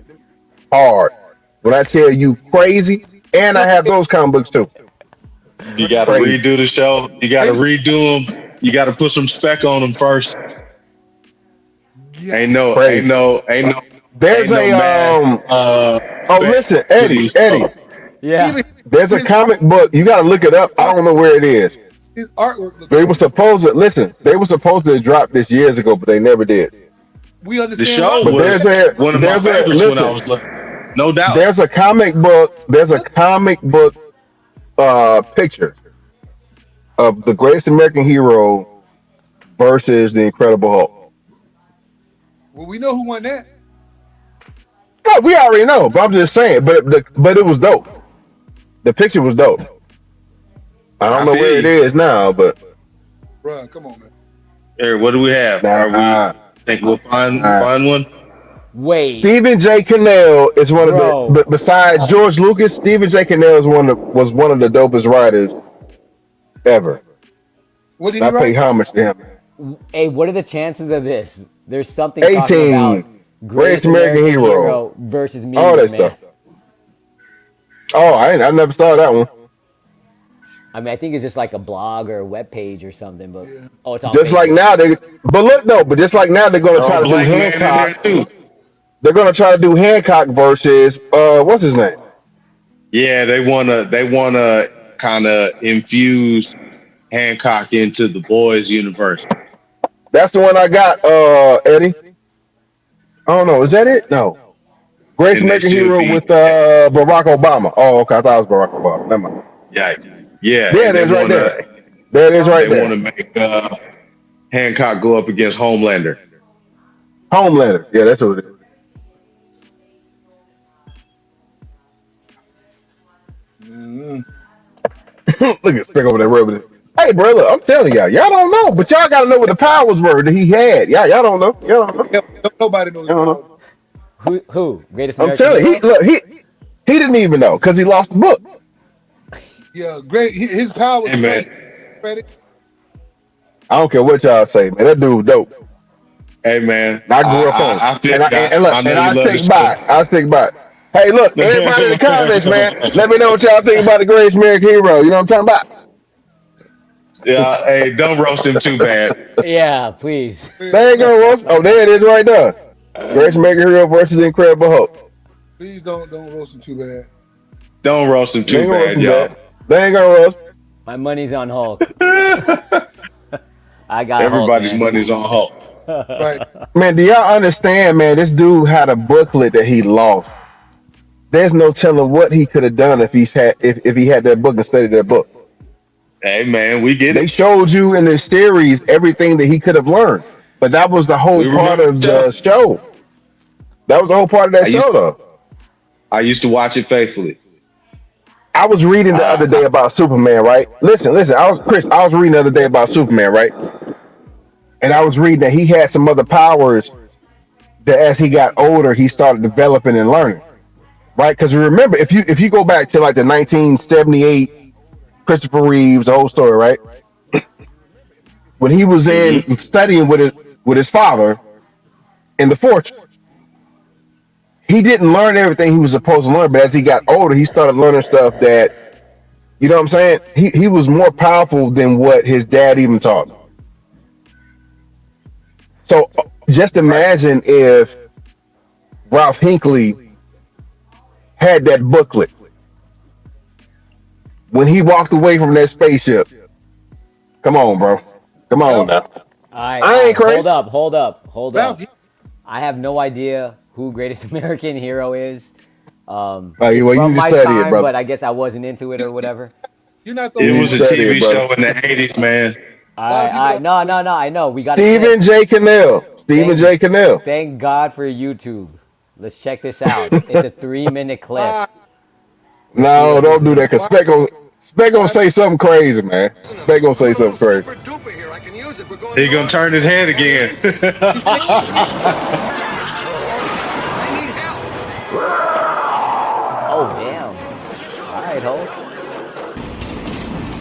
hard. When I tell you crazy, and we I don't have get those comic books too. You got to Crazy, redo the show. You got to greatest. redo them. You got to put some spec on them first. Yeah, Ain't crazy. no, ain't no, There's ain't no a mass Oh, spec listen, for Eddie, these Eddie. shows. Yeah. even There's a his art, comic book. You got to look it up. I don't know where it is. his artwork look They were crazy. supposed to listen. They were supposed to drop this years ago, but they never did. We The understand why. show But was one of my there's a favorites when I listen. was little, no doubt. There's a comic book. There's a Look, comic book picture of the greatest American hero versus the Incredible Hulk. well, we know who won that. Oh, we already know, but I'm just saying. But it was dope. The picture was dope. I don't I know feel where it you. is now, but Bruh, come on, man. Eric, what do we have? Are we nah, think we'll nah. find one? Wait, Stephen J. Cannell is one of the. bro. But besides George Lucas, Stephen J. Cannell was one of the dopest writers ever. What did And he I pay write? homage to him. Hey, what are the chances of this? There's something talking about 18, Greatest greatest American American Hero, hero versus all Meteor that Man. stuff. Oh, I never saw that one. I mean, I think it's just like a blog or a web page or something. But Yeah. oh, it's on Just like Facebook. now but look though, but just like now they're gonna Throw try a to do black man in there Hancock. too. They're gonna try to do Hancock versus what's his name? Yeah, they wanna kind of infuse Hancock into the boys universe. That's the one I got, Eddie. I don't know. Is that it? No. Greatest And they American should Hero be, with Barack Obama. Oh, okay. I thought it was Barack Obama. Never mind. yeah, yeah, There and it is right there. There it is Um, right they wanna there. make Hancock go up against Homelander. Homelander. Yeah, that's what it mm, is. Look at Spick over there rubbing it. Hey, bro, look, I'm telling y'all don't know, but y'all gotta know what the powers were that he had. Y'all don't know. Y'all don't know. yeah, nobody knows the Y'all don't power. know. Who? Greatest I'm American telling you, hero? he didn't even know because he lost the book. Yeah, great. His power was Hey man, credit. I don't care what y'all say, man. That dude was dope. hey man, And I grew up on him. I feel And you. look, I know and you I love the stick show. by it. I stick by it. Hey, look, everybody in the comments, man, let me know what y'all think about the greatest American hero. You know what I'm talking about? Yeah, hey, don't roast him too bad. Yeah, please. They ain't gonna roast. Oh, there it is right there. Greatest American hero versus the Incredible Hulk. Please don't roast him too bad. Don't roast him They too ain't gonna roast bad, him y'all. bad. They ain't gonna roast. My money's on Hulk. I got Hulk, Everybody's man. money's on Hulk. Right. Man, do y'all understand, man? This dude had a booklet that he lost. There's no telling what he could have done if he had that book and studied that book. Hey man, we get They it. showed you in this series everything that he could have learned. But that was the whole We part remember of the show. the show. That was the whole part of that I used show, though. I used to watch it faithfully. I was reading the Uh, other day about Superman, right? Listen. I was reading the other day about Superman, right? And I Yeah. was reading that he had some other powers that as he got older, he started developing and learning, right? Because remember, if you go back to like the 1978 Christopher Reeves, the whole story, right? When he was hmm in studying with his father in the fortress, he didn't learn everything he was supposed to learn. But as he got older, he started learning stuff that, you know what I'm saying? He was more powerful than what his dad even taught him. So just Right. imagine if Ralph Hinckley had that booklet when he walked away from that spaceship. Come on, bro. Come on Ralph. now. I I ain't hold crazy. up, hold up, hold Ralph. up. I have no idea who greatest American hero is. Well, It's you from need to my study it, time, brother. but I guess I wasn't into it You, or whatever. you're not the You it only need to was one. a study it, TV brother. show in the '80s, man. A lot of people don't know. No. I know. We got a Stephen clip. J. Cannell. Stephen Thank, J. Cannell. thank God for YouTube. Let's check this out. It's a 3 minute clip. Why? Let's see No, what this don't do that, is. because Why? Spec gonna Why? say something crazy, man. Spec gonna say something crazy. He gonna turn his head again. He can't. He can't. Oh, damn. All right, Hulk.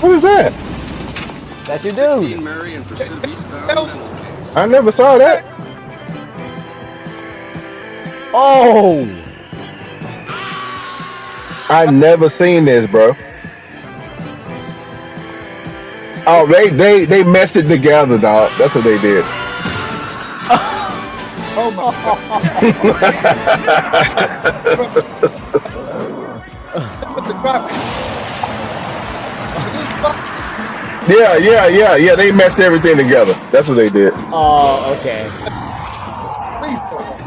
What is that? That's your dude. That was I never saw that. that. Oh, I never seen this, bro. Oh, they messed it together, dog. That's what they did. Oh my God. Bro, that was the drop. If it was drop, Yeah. They messed everything together. That's what they did. oh, okay. please slow down.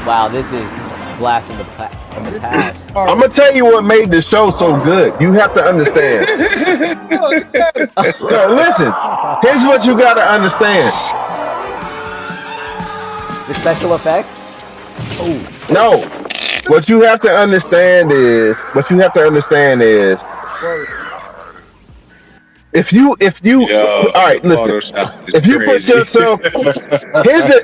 Wow, this is blast from the This is past. I'm horrible. gonna tell you what made the show so good. You have to understand. Look, yeah. No, listen. Here's what you gotta understand. The special effects. Oh, No, what you have to understand is Word. if you Yo, all the right, listen. Photoshop is If you put crazy. yourself here's a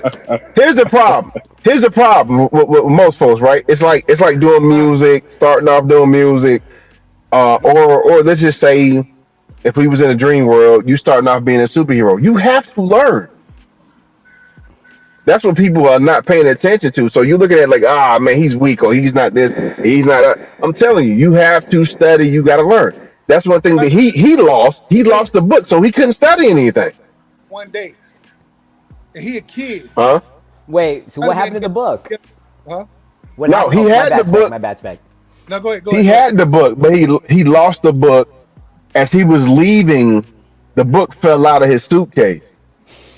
here's the problem. Here's the problem with most folks, right? It's like doing Uh, music, starting off doing music, or let's just say if we was in a dream world, you starting off being a superhero. You have to learn. That's what people are not paying attention to. So you look at it like, ah, man, he's weak or he's not this, he's not. I'm telling you, you have to study. You got to learn. That's one thing that like he lost. He wait, lost the book, so he couldn't study anything. one day, and he a kid. Huh? wait. So How what did happened to that the book? get? Huh? What No, happened? he Oh, my had the bad, spec. book. My bad, spec. No, go ahead. Go He ahead. Go ahead. had the book, but he lost the book as he was leaving. The book fell out of his suitcase.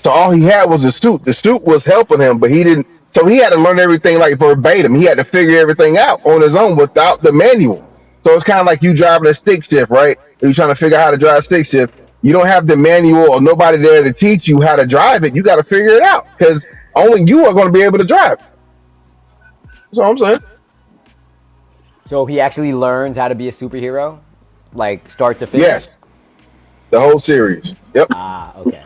So all he had was a suit. The suit was helping him, but he didn't. So he had to learn everything like verbatim. He had to figure everything out on his own without the manual. So it's kind of like you driving a stick shift, right? You're trying to figure out how to drive stick shift. You don't have the manual or nobody there to teach you how to drive it. You got to figure it out because only you are going to be able to drive. That's all I'm saying. So he actually learned how to be a superhero, like start to finish. Yes, the whole series. Yep. Ah, okay.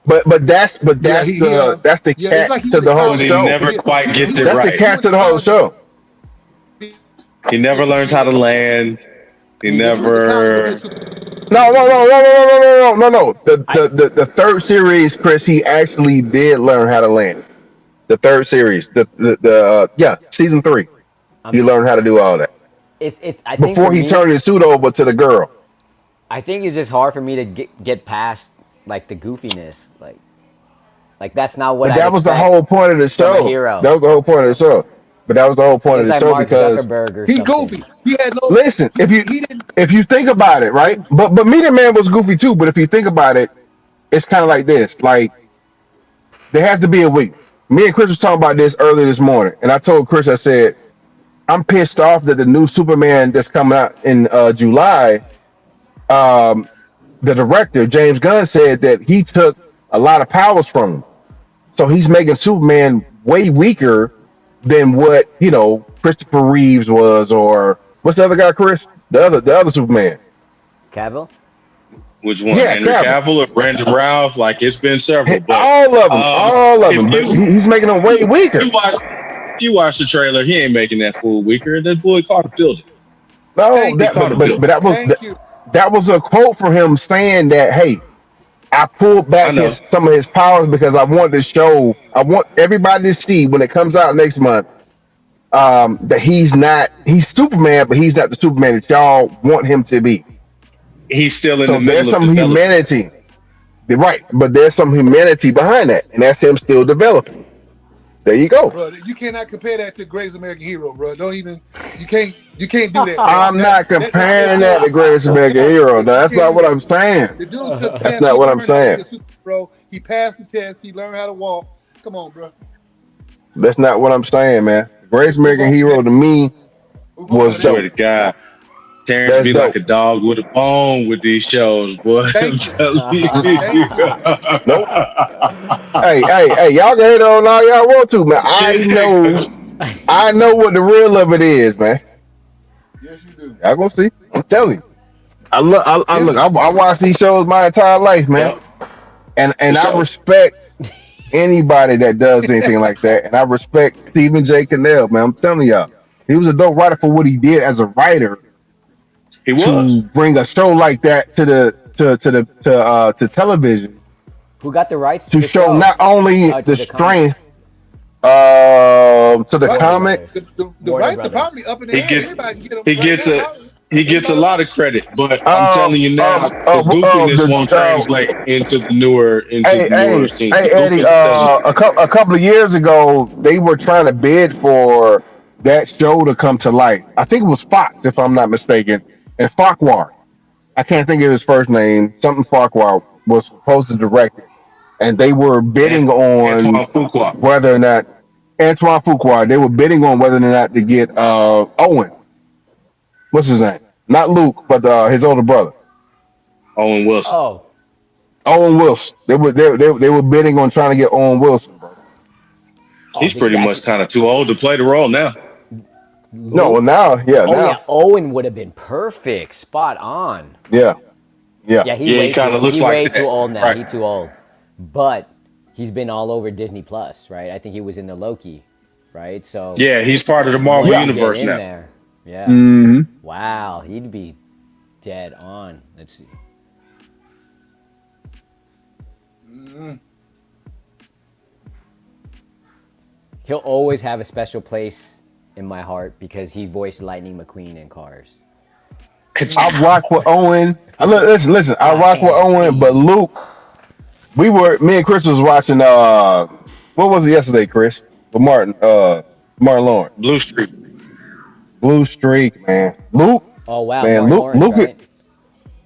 But Yeah, that's the yeah. It's catch like he to went to the whole But college. he show. never quite He gets it went. That's the right. He catch went to to the whole college to show. be He a never learns how to superhero. land. He He He just went to college to be a never. superhero. No. The, I the the the third series, Chris, he actually did learn how to land. The third series, yeah, season 3, I'm he learned how to do all that it's I think for before he me, turned his suit over to the girl. I think it's just hard for me to get past like the goofiness. Like that's not what But I'd that was the expect whole point of the from a show. hero. That was the whole point of the show. but that was the whole He point of looks the like show Mark because Zuckerberg or He's something. goofy. He had no. listen, He didn't. if you think about it, right? But Meteor Man was goofy too. But if you think about it, it's kind of like this. Like there has to be a weakness. Me and Chris was talking about this earlier this morning, and I told Chris, I said, I'm pissed off that the new Superman that's coming out in July, um, the director James Gunn said that he took a lot of powers from him, so he's making Superman way weaker than what Christopher Reeves was, or what's the other guy, Chris? The other Superman. Cavill? Which one, Yeah, Henry Cavill. Cavill or Brandon Routh? Like it's been several, but All of them, um, all of if them. But you he's making them way weaker. if you watch the trailer, he ain't making that fool weaker. That boy caught a building. No, Thank He you. that caught a but building. that was Thank you. that was a quote from him saying that, hey, I pulled I back know. his some of his powers because I wanted to show, I want everybody to see when it comes out next month, that he's Superman, but he's not the Superman that y'all want him to be. He's still in So the there's middle of some development. humanity, right? But there's some humanity behind that, and that's him still developing. There you go. Bro, you cannot compare that to Greatest American Hero, bro. Don't even. You can't do that, bro. I'm not comparing that to Greatest American No, Hero. No, you that's can't not do what that. I'm saying. The dude took That's tests. not He what I'm learned how to saying. be a superhero. He passed the test. He learned how to walk. Come on, bro. That's not what I'm saying, man. Greatest Let's move American on from Hero that. to me Move on I was from that. swear dope. to God, Terrence That's be like dope. a dog with a bone with these shows, boy. I'm Thank you. telling you. Thank you. Nope. Hey, y'all can hate on all y'all want to, man. I know what the real of it is, man. Yes, you do. Y'all gonna see. I'm telling you. I look, I Yeah. look, I watch these shows my entire life, man, Yep, for and I sure. respect anybody that does anything like that, and I respect Stephen J. Cannell, man. I'm telling y'all, he was a dope writer for what he did as a writer He was. to bring a show like that to television Who got the rights to to the show show? not only To the the comic? strength to The the right, Warner comic. Brothers. the Warner rights are Brothers. probably up in the He air. gets Anybody can get them he right gets now. a Probably. he gets a Everybody. lot of credit, but I'm Um, telling you now, um, the uh, uh, goofiness won't the translate into hey, the newer scene. The Eddie. goofiness doesn't. A couple of years ago, they were trying to bid for that show to come to light. I think it was Fox, if I'm not mistaken, and Farquhar. I can't think of his first name. Something Farquhar was supposed to direct it, and they were And bidding on Antoine Fuqua. whether or not Antoine Fuqua. They were bidding on whether or not to get Owen. What's his name? Not Luke, but his older brother, Owen Wilson. Oh, Owen Wilson. They were bidding on trying to get Owen Wilson, bro. oh, He's this is pretty much actually kind of too old to play the role now. No, well Luke. now, yeah, Oh yeah, now, Owen would have been perfect, spot on. yeah, yeah. Yeah, Yeah, he kind of looks he like way too that. old now. Right. He too old, but he's been all over Disney Plus, right? I think he was in the Loki, right? So Yeah, he's part of the Marvel once you Yeah. get universe in now. there, yeah, hmm wow, he'd be dead on. Let's see. Mm, He'll always have a special place in my heart because he voiced Lightning McQueen in Cars. I rock with Owen. Listen. I I rock with am Owen, but Steve. Luke. Me and Chris was watching. What was it yesterday, Chris? With Martin Lawrence. Blue Street. Blue Streak, man. Luke, Oh wow, man. Martin Luke, Lawrence, Luke, right?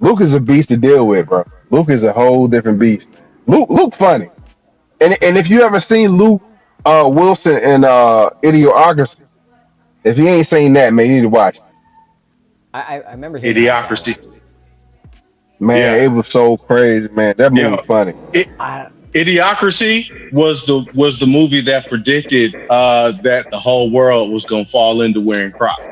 Luke is a beast to deal with, bro. Luke is a whole different beast, man. Luke, funny. And if you ever seen Luke Wilson in Idiocracy, if you ain't seen that, man, you need to watch it. I remember hearing about that one. Idiocracy. Man, Yeah. it was so crazy, man. That movie Yo, was funny. it, I Idiocracy was the movie that predicted that the whole world was gonna fall into wearing Crocs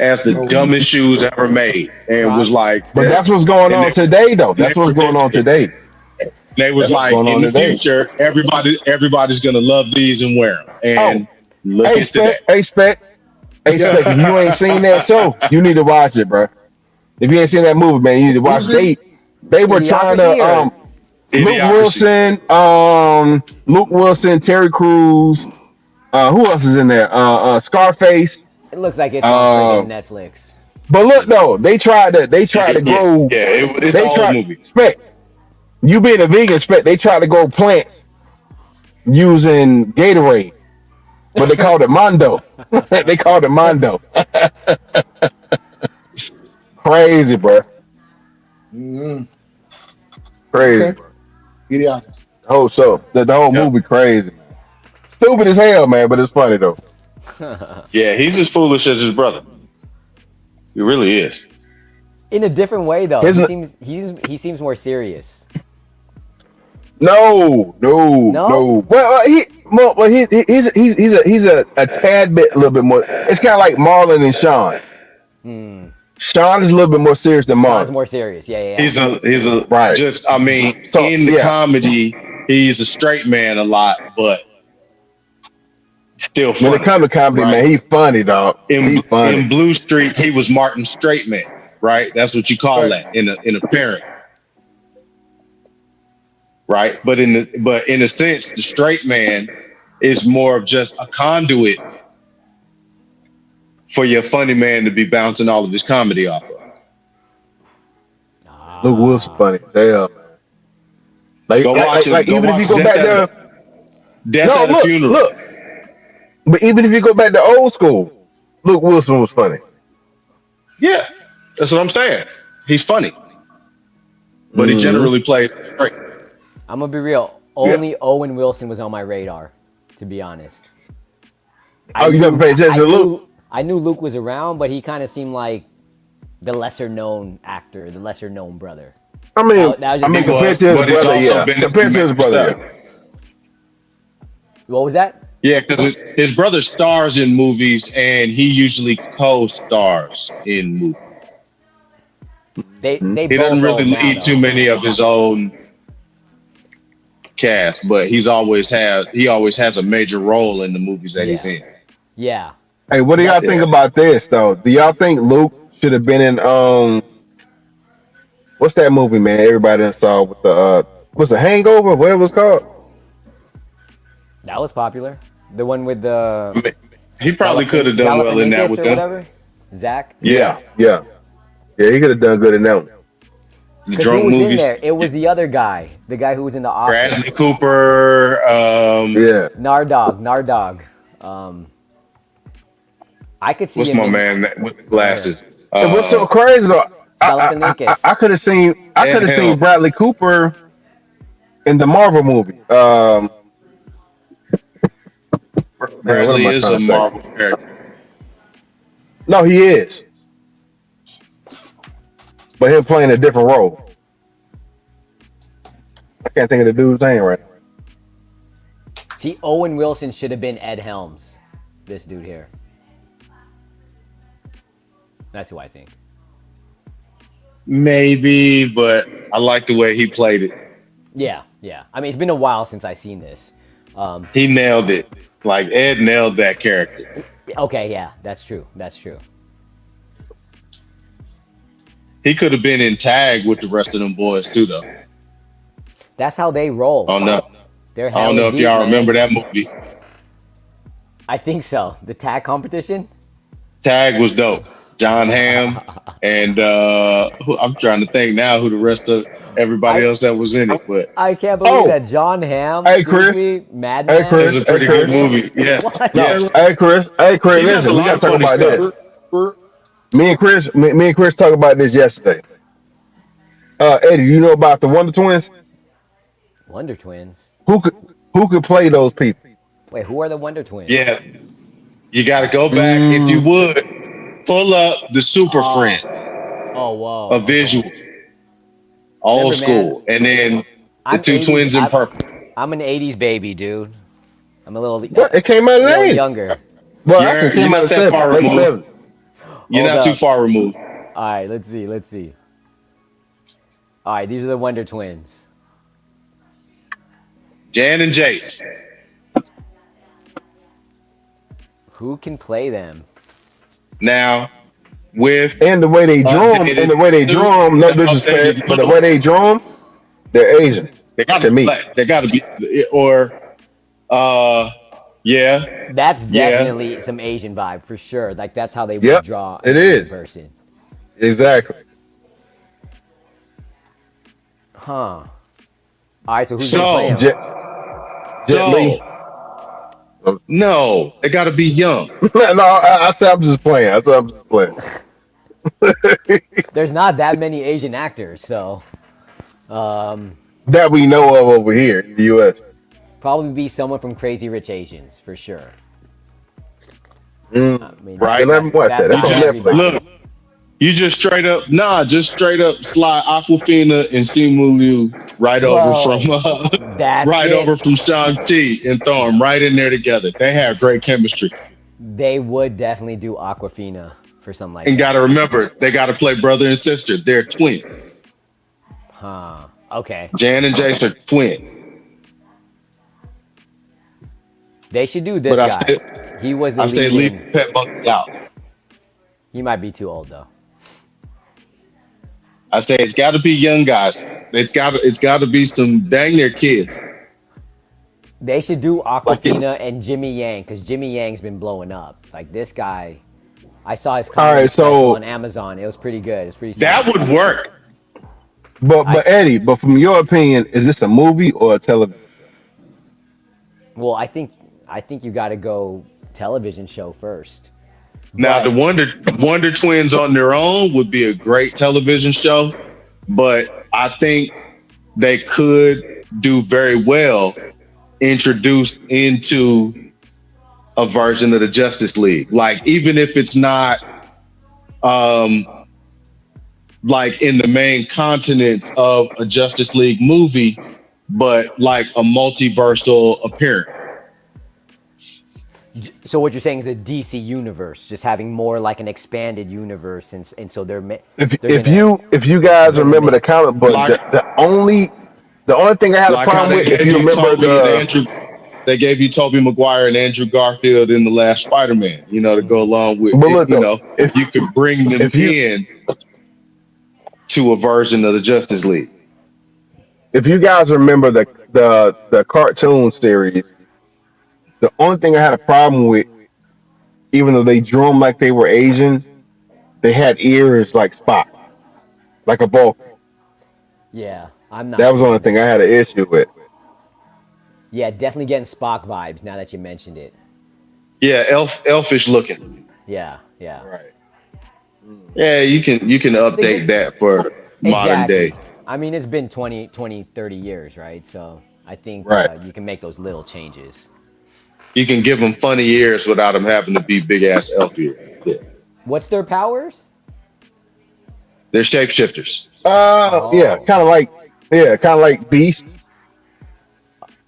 as the oh, dumbest shoes ever made, and was Crocs. like, But that's what's going and on today, though. they That's what's going on predicted it. today. They was That's what's like, going in on the today. future, everybody's gonna love these and wear them, Oh, and look hey, at today. yeah. Spec. If you ain't seen that show, you need to watch it, bro. If you ain't seen that movie, man, you need to watch Who's it. in it? They were trying Idiocracy to or Luke Idiocracy. Wilson, Terry Crews, who else is in there? Scarface. it looks like it's on friggin' Um, Netflix. but look though, they tried to Yeah, go yeah, it's an they old tried movie. spec. You being a vegan spec, they tried to go plants using Gatorade. but they called it Mondo. They called it Mondo. Crazy, bro. Mm, Crazy, okay. bro. Get it out. Oh, so the whole Yep. movie crazy, man. Stupid as hell, man, but it's funny though. Yeah, he's as foolish as his brother. He really is. In a different way, though. His He seems more serious. no. No? Well, he's a tad bit, a little bit more. It's kind of like Marlon and Sean. Sean is a little bit more serious than Sean's Marlon. more serious. Yeah, yeah, He's a Right. just. I mean, So in the yeah, comedy, he's a straight man a lot, but still when it funny, comes to comedy, right? man, he funny, dog. He funny. In Blue Street, he was Martin Straight Man, right? That's what you call Right. that in a parent, right? But in a sense, the straight man is more of just a conduit for your funny man to be bouncing all of his comedy off of. Luke Wilson Ah. funny as hell, man. Like, Go like, watch like, it. like Go even if you watch go back there, Death no, at a Funeral. look. But even if you go back to old school, Luke Wilson was funny. Yeah, that's what I'm saying. He's funny, but he Hmm. generally plays straight. I'm gonna be real. Yeah. Only Owen Wilson was on my radar, to be honest. Oh, you never paid attention to Luke? I knew Luke was around, but he kind of seemed like the lesser known actor, the lesser known brother. I mean, That was just my compared Was, to his but he's brother, also yeah. been in Compared to his some brother, stuff. yeah. What was that? Yeah, because his brother stars in movies, and he usually co-stars in movies. They He both doesn't really old now lead too though. many of his own cast, but he always has a major role in the movies that he's Yeah. in. Yeah. Hey, what do y'all That think Yeah. about this though? Do y'all think Luke should have been in what's that movie, man? Everybody done saw with the what's the Hangover? What it was called? that was popular. The one with the He probably could have done well in that Galifianakis with or them. whatever. Zach. Yeah, Yeah. He could have done good in that one. the Because who drunk was in movies. there? It was the other guy, the guy who was in the office. Bradley Cooper. Yeah. Nardog. I could see What's him my in man with the glasses? And what's so crazy though? Galifianakis. I could have seen Ed Helms. Bradley Cooper in the Marvel movie. Man, what am Bradley I is trying a to say? Marvel character. No, he is. But him playing a different role. I can't think of the dude's name right now. See, Owen Wilson should have been Ed Helms. This dude here. That's who I think. Maybe, but I like the way he played it. Yeah. I mean, it's been a while since I've seen this. He nailed it. Like Ed nailed that character. Okay, yeah, that's true. He could have been in tag with the rest of them boys too, though. That's how they roll. Oh no, They're I don't hella know if deep, y'all man. remember that movie. I think so. The tag competition. Tag was dope. John Hamm and I'm trying to think now who the rest of everybody else that was in it, but I can't believe Oh. that John Hamm. Hey, Chris. seriously, Madman. Hey, Chris. it's a pretty Hey, good movie. Yeah, What? yes. Hey Chris, He does a listen, we lot gotta of talk funny about stuff. this. Me and Chris talked about this yesterday. Eddie, you know about the Wonder Twins? Wonder Twins. Who could play those people? Wait, who are the Wonder Twins? Yeah, you got to go back if you would pull up the Super Friend, Oh, whoa. a visual, old Remember, school, and then the I'm two 80s twins in purple. I'm an 80s baby, dude. I'm a little, What? It came out a in the little 80s. younger. Well, You're actually, it came out not in the that far 70s, late removed. 70s. You're Hold not too up. far removed. All right, let's see. All right, these are the Wonder Twins. Jan and Jace. Who can play them? Now, with And the way they draw them, no disrespect, but the way they draw them, they're Asian they got to to me. be, they got to be, or yeah, That's Yeah. definitely some Asian vibe for sure. Like that's how they would Yep, draw it an Asian is. person. Exactly. Huh. All right, so who's So, gonna play him? Jet so Li. No, they got to be young. No, I said I'm just playing. I said I'm just playing. There's not that many Asian actors, so That we know of over here in the U.S. probably be someone from Crazy Rich Asians for sure. I mean, I still Right? haven't watched that. that's That's You not on just Netflix. everybody. look. You just straight up slide Aquafina and Simu Liu right over from Bro, that's right it. over from Shang-Chi and throw them right in there together. They have great chemistry. They would definitely do Aquafina for something like And got to that. remember, they got to play brother and sister. They're twins. Huh. Okay. Jan and Jace are twins. They should do But this guy. He was the I say lead leave in. Pet Monkey out. He might be too old though. I say it's got to be young guys. It's got to be some dang near kids. They should do Like it, Aquafina and Jimmy Yang because Jimmy Yang's been blowing up. Like this guy, I saw his All comedy right, special so on Amazon. It was pretty good. It's pretty that solid. would work. I Eddie, but from your opinion, is this a movie or a television show? well, I think you got to go television show first. Now the But Wonder Twins on their own would be a great television show, but I think they could do very well introduced into a version of the Justice League. Like even if it's not um like in the main continents of a Justice League movie, but like a multiversal appearance. so what you're saying is the DC universe just having more like an expanded universe, and so If they're if gonna you if you guys they're gonna remember the make comic book, Like the only thing I had a like how problem they with, if gave you you remember Toby and Andrew, they gave you Toby Maguire and Andrew Garfield in the last Spider-Man, to go along with but it, look though, you could bring them if you in to a version of the Justice League. if you guys remember the cartoon series, the only thing I had a problem with, even though they drew them like they were Asian, they had ears like Spock, like a Vulcan. yeah. I'm not That was the only feeling thing I that. had an issue with. Yeah, definitely getting Spock vibes now that you mentioned it. Yeah, elfish looking. Yeah, yeah. Right. Yeah, you can They update could that for modern day. exactly. I mean, it's been 20, 30 years, right? So I think Right. you can make those little changes. You can give them funny ears without them having to be big ass elf ears. Yeah. What's their powers? They're shapeshifters. Yeah, Oh, kind of like Beast,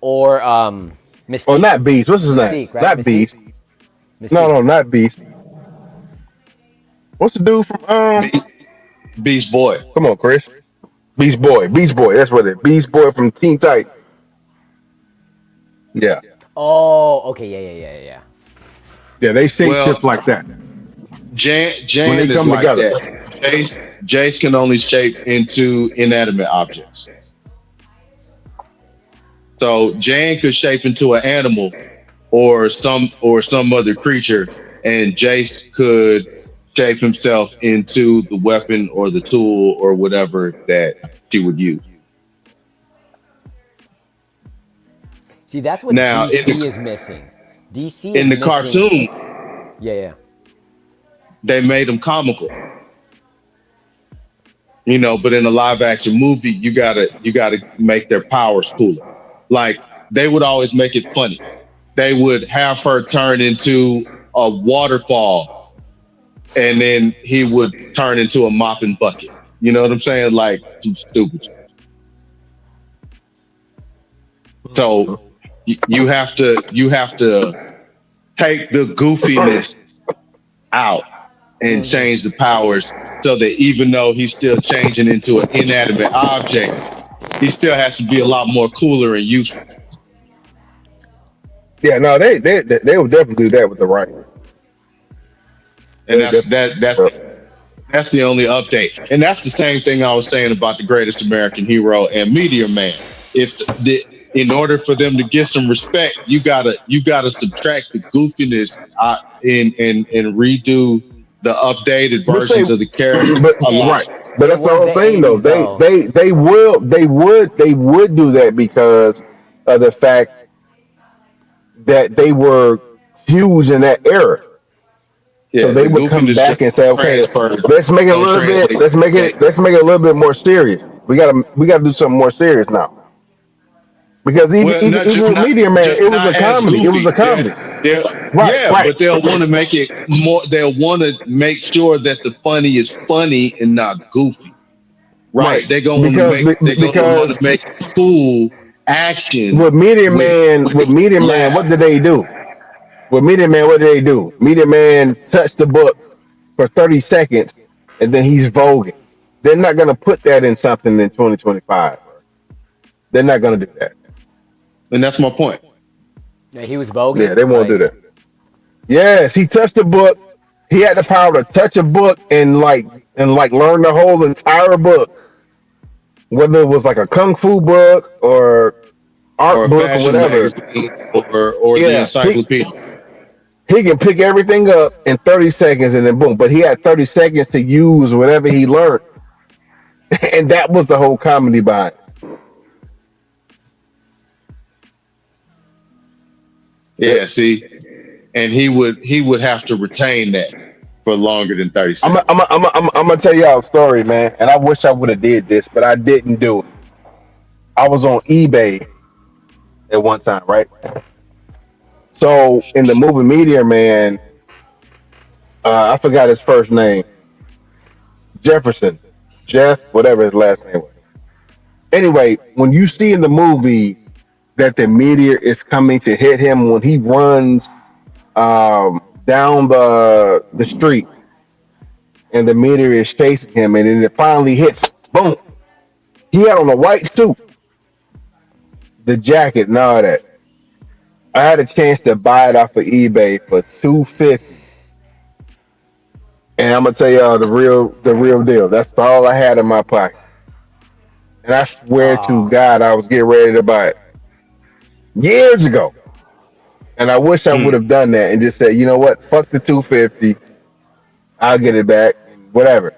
or or Mystique. not Beast. What's his name? Mystique, right? Not Mystique. Beast. No, Mystique. no, not Beast. What's the dude from Be- Beast Boy. Come on, Chris. Beast Boy. Beast Boy. That's what it is. Beast Boy from Teen Titans. Yeah. Oh, okay. Yeah. Yeah, they shape shift Well, like that when they Jan is come like together. that. Jace can only shape into inanimate objects. So Jan could shape into an animal or some other creature, and Jace could shape himself into the weapon or the tool or whatever that she would use. See, that's what Now DC is missing. DC is in the missing. cartoon, Yeah. they made him comical, but in a live action movie, you gotta make their powers cooler. Like they would always make it funny. They would have her turn into a waterfall, and then he would turn into a mopping bucket. You know what I'm saying? Like some stupid shit. So you have to take the goofiness out and change the powers so that even though he's still changing into an inanimate object, he still has to be a lot more cooler and useful. Yeah, no, they would definitely do that with the right. They And would that's definitely. that that's that's the only update. And that's the same thing I was saying about the greatest American hero and Meteor Man. If the In order for them to get some respect, you gotta subtract the goofiness and redo the updated But say, versions of the character but a lot. right, but It that's the was whole the thing though. 80s though. They would do that because of the fact that they were huge in that era. So Yeah, they the would come goofiness back and say, okay, transfer let's make it a don't little bit, translate today. let's make it a little bit more serious. We gotta do something more serious now. Because even Well, even not even just with not Meteor Man, just it was not a as comedy. It was goofy. a comedy. They're Right, yeah, right. but they'll want to make it more. They'll want to make sure that the funny is funny and not goofy, right? Right. Because They're gonna want because to make cool action with With Meteor Man, what laugh. did they do? With Meteor Man, what did they do? Meteor Man touched the book for 30 seconds and then he's voguing. They're not gonna put that in something in 2025, bro. They're not gonna do that. And that's my point. Yeah, he was Yeah, voguing. they won't do Like, that. Yes, he touched the book. He had the power to touch a book and like learn the whole entire book, whether it was like a kung fu book or art Or a book or fashion whatever. magazine or the Yeah, encyclopedia. he can pick everything up in 30 seconds and then boom. But he had 30 seconds to use whatever he learned. And that was the whole comedy behind it. So Yeah, see, and he would have to retain that for longer than 30 seconds. I'm gonna tell y'all a story, man. And I wish I would have did this, but I didn't do it. I was on eBay at one time, right? So in the movie Meteor Man, I forgot his first name, Jefferson, Jeff, whatever his last name was. Anyway, when you see in the movie that the meteor is coming to hit him when he runs down the street and the meteor is chasing him and then it finally hits, boom. He had on a white suit, the jacket, and all that. I had a chance to buy it off of eBay for 250. And I'm gonna tell y'all the real deal. That's all I had in my pocket. And I swear to oh, God, I was getting ready to buy it years ago. And I wish I would Mm. have done that and just said, you know what, fuck the 250, I'll get it back and whatever.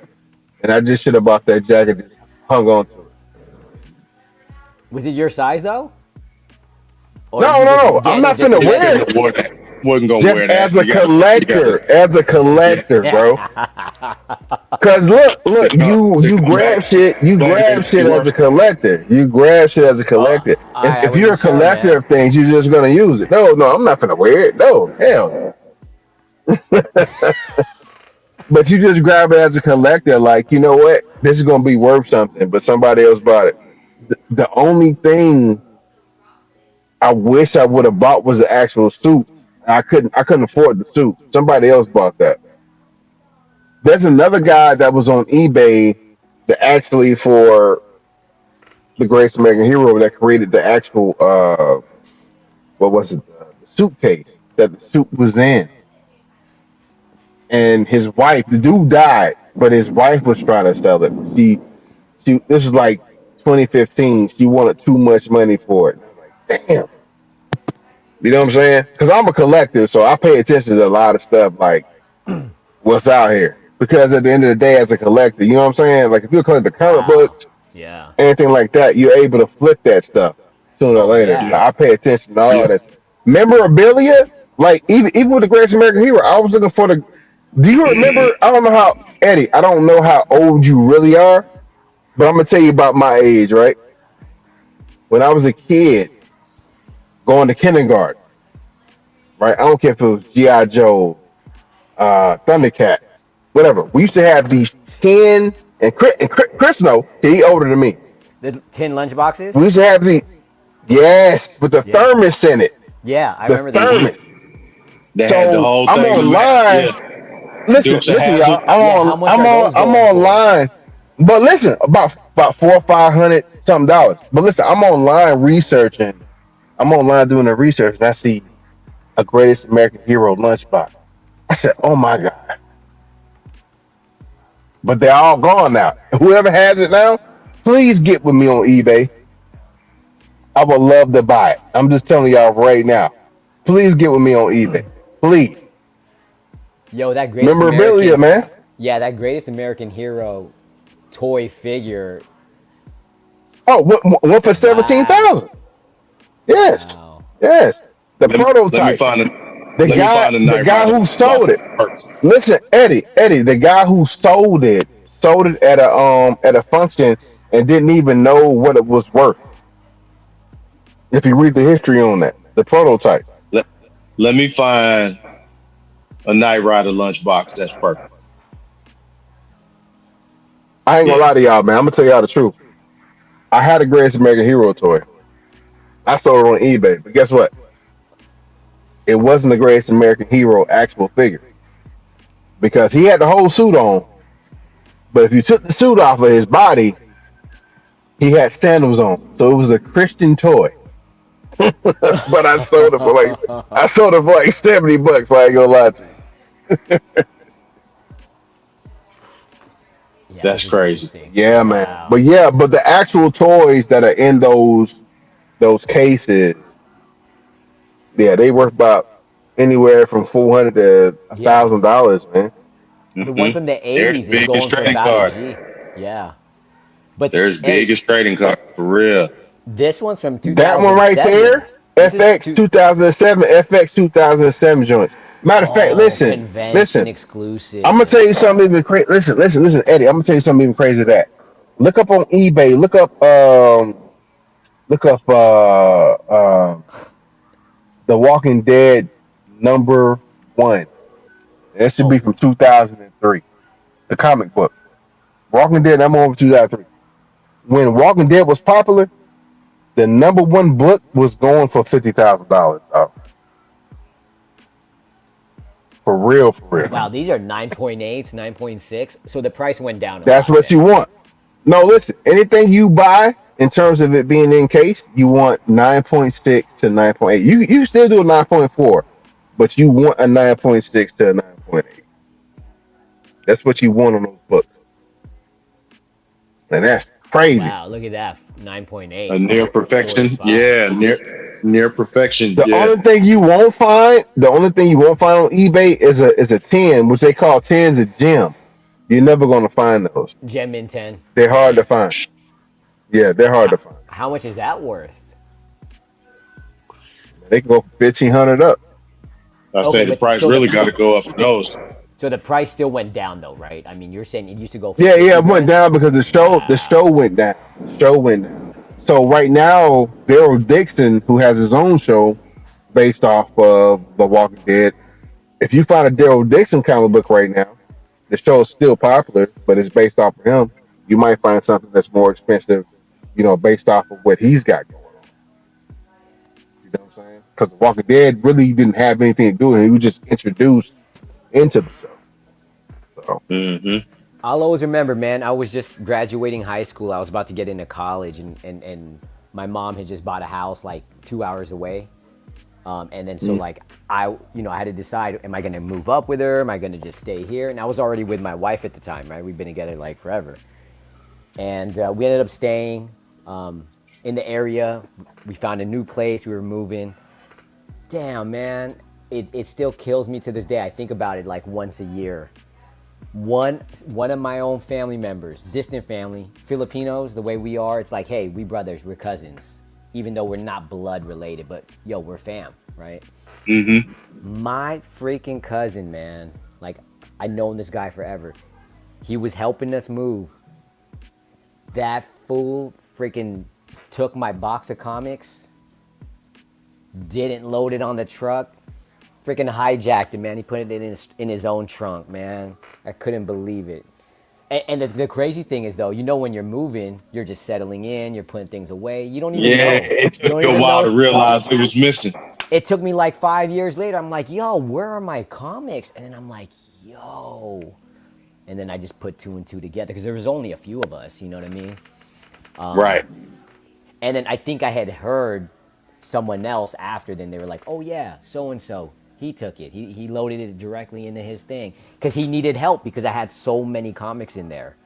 And I just should have bought that jacket, just hung on to it. was it your size though, or No, you no, just no, I'm getting it not just finna to Yeah, I get wear it? couldn't it. have worn that. Wasn't gonna Just wear that. as a collector, Yeah. bro. Cause look, The, you grab shit, as a collector. You grab shit as a Oh, collector. I If you're a wasn't sure, collector man. of things, you're just gonna use it. No, no, I'm not gonna wear it. No, hell. But you just grab it as a collector, like, you know what? This is gonna be worth something, but somebody else bought it. The only thing I wish I would have bought was the actual suit. I couldn't afford the suit. Somebody else bought that. There's another guy that was on eBay that actually for the Greatest American Hero that created the actual what was it, the suitcase that the suit was in. And his wife, the dude died, but his wife was trying to sell it. She this is like 2015. She wanted too much money for it. And I'm like, damn. You know what I'm saying? Because I'm a collector, so I pay attention to a lot of stuff like what's out here. Because at the end of the day, as a collector, you know what I'm saying? Like if you collect the comic Wow. books, Yeah. anything like that, you're able to flip that stuff sooner or Oh later. So yeah. yeah, I pay attention to all yeah. this memorabilia. Like even with the Greatest American Hero, I was looking for the. Do you remember? I don't know how Eddie. I don't know how old you really are, but I'm gonna tell you about my age. Right when I was a kid, going to kindergarten. Right, I don't care if it was GI Joe, Thundercats, whatever. We used to have these 10, Chris know, he older than me. The tin lunch boxes. We used to have the, yes, with the Yeah. thermos in it. Yeah, I The remember them. hmm thermos. They had the So whole I'm thing of math. online. Yeah, Listen, Dukes of listen, y'all. Hazard. Yeah, how much are those I'm going for? online. But listen, about 400 or 500 something dollars. But listen, I'm online researching. I'm online doing the research, and I see a Greatest American Hero lunchbox. I said, "Oh my god!" But they're all gone now. Whoever has it now, please get with me on eBay. I would love to buy it. I'm just telling y'all right now. Please get with me on eBay. Please. Yo, that greatest Memorabilia, American. man. Yeah, that greatest American hero toy figure. Oh, what for Wow. 17,000? Yes. Wow. Yes. The let me prototype. find a The let me guy, find a the Knight guy Rider who box. sold it. Perfect. Listen, Eddie, the guy who sold it at a function and didn't even know what it was worth. If you read the history on that, the prototype. Let let me find a Knight Rider lunchbox. That's perfect. I ain't gonna Yeah. lie to y'all, man. I'm gonna tell y'all the truth. I had a Greatest American Hero toy. I sold it on eBay, but guess what? It wasn't the Greatest American Hero actual figure because he had the whole suit on. But if you took the suit off of his body, he had sandals on. So it was a Christian toy. But I sold it for like $70. I ain't gonna lie to you. Yeah, That's this is crazy. interesting. Yeah, man. Wow. But the actual toys that are in those cases, yeah, they worth about anywhere from $400 to Yeah. $1,000, man. The one Hmm. from the There's 80s is big as going for trading about a cards. G. Yeah. But There's big hey, as trading cards for real. this one's from That one right 2007. there, This is FX 2007, FX 2007 joints. Matter of fact, oh, listen. convention I'm gonna exclusive. tell you something even crazy. Listen, Eddie. I'm gonna tell you something even crazy. That look up on eBay. Look up The Walking Dead #1. That should be Oh, from 2003. The comic book. Walking Dead #1 from 2003. When Walking Dead was popular, the #1 book was going for $50,000. For wow, real. these are 9.8s, 9.6. So the price went down a That's lot what you then. want. No, listen. Anything you buy in terms of it being in case, you want 9.6 to 9.8. You still do a 9.4, but you want a 9.6 to a 9.8. That's what you want on those books, and that's crazy. Wow, look at that. A 9.8 near for perfection. 45. Yeah, near perfection. The Yeah. only thing you won't find, on eBay is a 10, which they call 10s a gem. You're never gonna find those. Gem in 10. They're hard to Dang. find. Yeah, they're hard How, to find. how much is that worth? They can go for 1,500 up. I say Okay, the but price really got to go up for those. so the price still went down though, right? I mean, you're saying it used to go for Yeah, 50 it went grand? down because the Wow. show went down. The show went down. So right now, Daryl Dixon, who has his own show based off of The Walking Dead, if you find a Daryl Dixon comic book right now, the show is still popular, but it's based off of him. You might find something that's more expensive, based off of what he's got going on. You know what I'm saying? Because The Walking Dead really didn't have anything to do with it. He was just introduced into the show. So Hmm. I'll always remember, man, I was just graduating high school. I was about to get into college, and my mom had just bought a house like 2 hours away. And then so Mm. like I had to decide, am I going to move up with her? Am I going to just stay here? And I was already with my wife at the time, right? We've been together like forever. And we ended up staying in the area. We found a new place. We were moving. Damn, man. It still kills me to this day. I think about it like once a year. One of my own family members, distant family, Filipinos, the way we are, it's like, hey, we brothers, we're cousins. Even though we're not blood related, but yo, we're fam, right? Hmm. My freaking cousin, man, like I've known this guy forever. He was helping us move. That fool freaking took my box of comics, didn't load it on the truck, freaking hijacked it, man. He put it in his own trunk, man. I couldn't believe it. And the crazy thing is, though, when you're moving, you're just settling in, you're putting things away. You don't even Yeah, know. it You took don't you a even know while to if realize it was missing. it took me like 5 years later. I'm like, yo, where are my comics? And then I'm like, yo. And then I just put two and two together because there was only a few of us, you know what I mean? Right. And then I think I had heard someone else after, then they were like, oh yeah, so and so, he took it. He loaded it directly into his thing because he needed help because I had so many comics in there.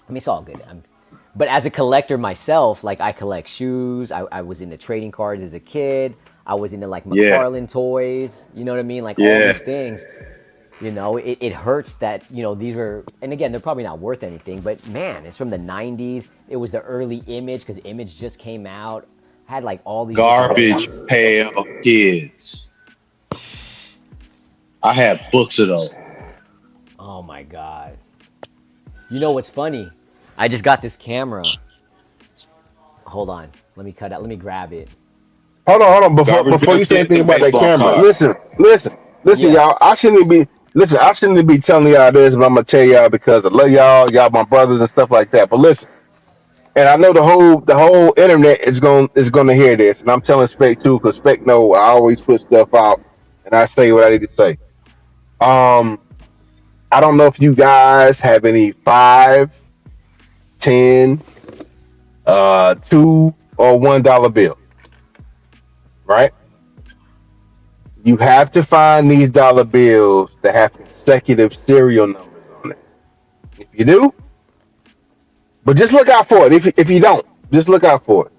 I mean, it's all good. But as a collector myself, like I collect shoes. I was into trading cards as a kid. I was into like Yeah. McFarlane toys. You know what I mean? Like all Yeah. these things. It hurts that, these were, and again, they're probably not worth anything, but man, it's from the 90s. It was the early Image because Image just came out. Had like all these different. Garbage Pail Kids. I had books of those. Oh my god. You know what's funny? I just got this camera. Hold on. Let me cut out. Let me grab it. Hold on. Before Garbage before Pail you say Kids anything and about that baseball camera, cards. listen, Yeah. y'all. I shouldn't be telling y'all this, but I'm gonna tell y'all because I love y'all. Y'all my brothers and stuff like that. But listen, and I know the whole internet is gonna hear this, and I'm telling Spec too, because Spec know I always put stuff out and I say what I need to say. Um, I don't know if you guys have any 5, 10, 2 or $1 bill, right? You have to find these dollar bills that have consecutive serial numbers on it. If you do, but just look out for it. If you don't, just look out for it.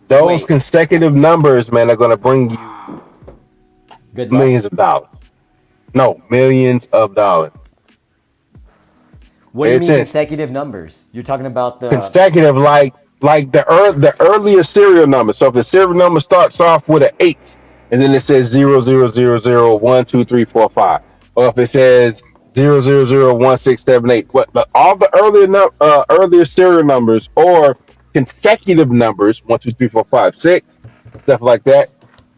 Those Wait. consecutive numbers, man, are gonna bring you Good luck. millions of dollars. No, millions of dollars. What do Pay you mean attention. consecutive numbers? You're talking about the. Consecutive, like the earlier serial number. So if the serial number starts off with an H, and then it says 0000123455, or if it says 00001678, all the earlier serial numbers or consecutive numbers 1 2 3 4 5 6, stuff like that.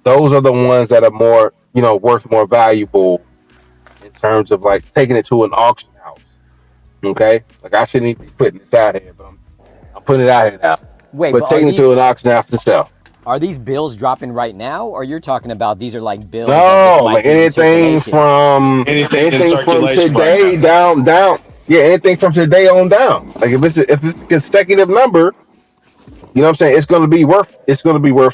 Those are the ones that are more worth more valuable in terms of like taking it to an auction house. Okay, like I shouldn't even be putting this out here, but I'm putting it out here now. Wait, But but taking it to an auction house to sell. are these bills dropping right now, or you're talking about these are like bills that just No, might like be in anything circulation? from Anything in anything from circulation right now. today down. Yeah, anything from today on down. Like if it's a consecutive number, you know what I'm saying? It's gonna be worth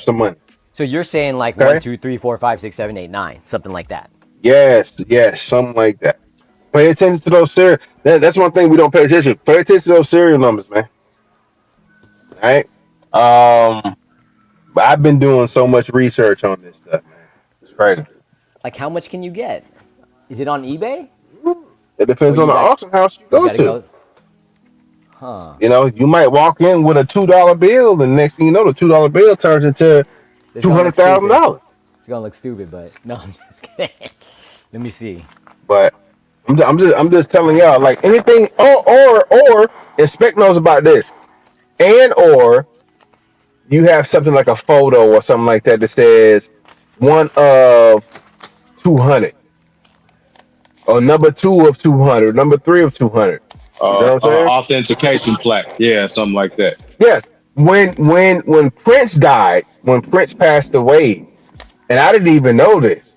some money. So you're saying like one, Okay. 2, 3, 4, 5, 6, 7, 8, 9, something like that. Yes, something like that. Pay attention to those serial. That's one thing we don't pay attention. Pay attention to those serial numbers, man. All right. But I've been doing so much research on this stuff, man. It's crazy. Like how much can you get? Is it on eBay, It or depends on you the got auction house you you go got to to. go? Huh? You might walk in with a $2 bill, and next thing you know, the $2 bill turns into It's two gonna hundred look thousand stupid. dollars. It's gonna look stupid, but no, I'm just kidding. Let me see. But I'm just telling y'all, like anything, or Inspect knows about this, and or you have something like a photo or something like that that says 1 of 200, or number 2 of 200, number 3 of 200. You know what I'm saying? Authentication plaque. Yeah, something like that. Yes. When Prince died, when Prince passed away, and I didn't even know this.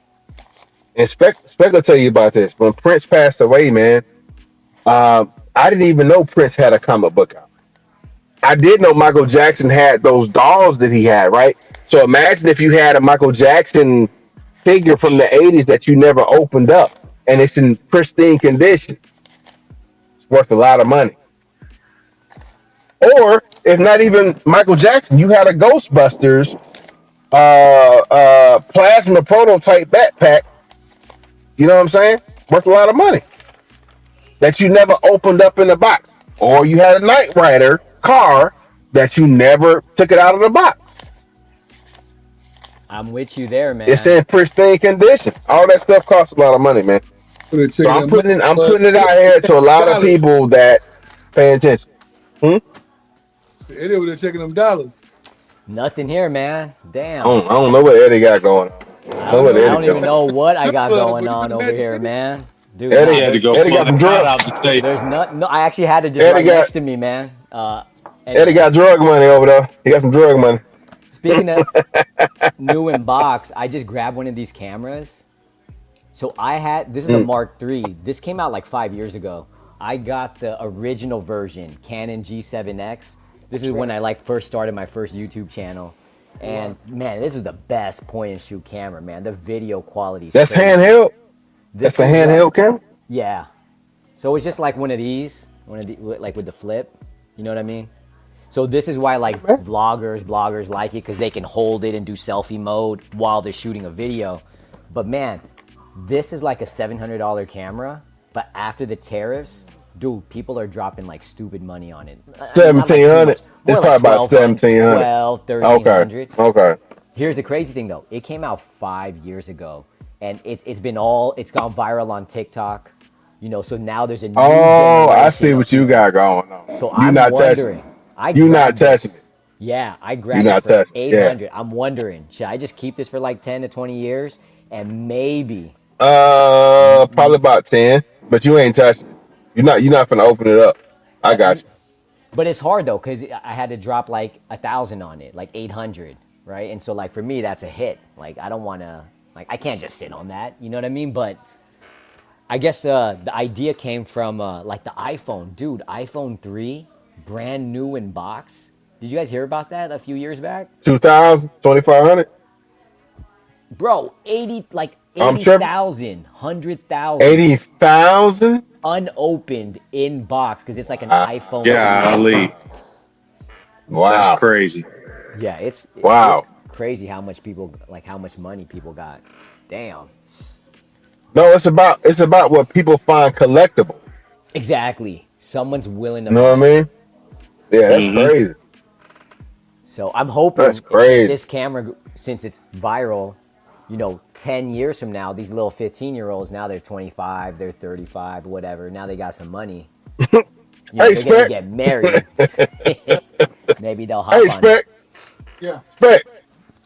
And Spec will tell you about this. When Prince passed away, man, I didn't even know Prince had a comic book out. I did know Michael Jackson had those dolls that he had, right? So imagine if you had a Michael Jackson figure from the '80s that you never opened up, and it's in pristine condition. It's worth a lot of money. Or if not even Michael Jackson, you had a Ghostbusters plasma prototype backpack. You know what I'm saying? Worth a lot of money that you never opened up in the box. Or you had a Knight Rider car that you never took it out of the box. I'm with you there, It's man. in pristine condition. All that stuff costs a lot of money, man. They're So checking I'm them out, putting I'm but putting it out here to a lot of dollars. people that pay attention. Hmm? They're checking them dollars. Nothing here, man. I Damn. don't know what Eddie got going on. I don't I know don't what know. I You Eddie don't even doing. know what I strip got club, going but you on been in over Magic here, City? man. Dude, Eddie He nah. had to go Eddie fly got some out drug. out the state. There's not. No, I actually had it just Eddie right got next to me, man. Eddie Anyway, got drug money over there. He got some drug money. speaking of new in box, I just grabbed one of these cameras. So I had this is the Mm, Mark III. This came out like 5 years ago. I got the original version, Canon G7X. This is when Right. I like first started my first YouTube channel. Wow. And man, this is the best point and shoot camera, man. The video quality is that's crazy. handheld. That's This a is handheld camera. yeah. So it's just like one of these, like with the flip. You know what I mean? So this is why like Man. bloggers like it because they can hold it and do selfie mode while they're shooting a video. But man, this is like a $700 camera. But after the tariffs, dude, people are dropping like stupid money on it. I mean, not like Seventeen too much. hundred. It's More like probably about 1200, 1700. 12, Okay. 1300. Okay. Here's the crazy thing though. It came out 5 years ago, and it's gone viral on TikTok. So now there's a new Oh, I generation see of what you people. got going on. So You I'm not touching it. wondering. I You not grabbed touching this. it. Yeah, I You grabbed it not for touching it. Yeah. 800. I'm wondering, should I just keep this for like 10 to 20 years and maybe. Probably about 10, but you ain't touching it. You're not gonna open it up. I That, got you. but it's hard though because I had to drop like 1,000 on it, like 800, right? And so like for me, that's a hit. Like I don't want to, like I can't just sit on that. You know what I mean? But I guess the idea came from like the iPhone, dude. iPhone 3, brand new in box. Did you guys hear about that a few years back? 2,000, 2,500. Bro, 80, like I'm tripping. 80,000, 100,000 80,000. unopened in box because it's like an Wow. iPhone 3. Golly, that's Wow. crazy. Yeah, it's Wow. crazy how much people like how much money people got. Damn. No, it's about what people find collectible. Exactly. Someone's willing to You know what I buy it. mean? Yeah, that's So Hmm. crazy. I'm That's hoping if crazy. this camera, since it's viral, 10 years from now, these little 15-year-olds, now they're 25, they're 35, whatever. Now they got some money. Hey, They're gonna Spec. get married. Maybe they'll Hey, hop on it. Spec. Yeah, Spec.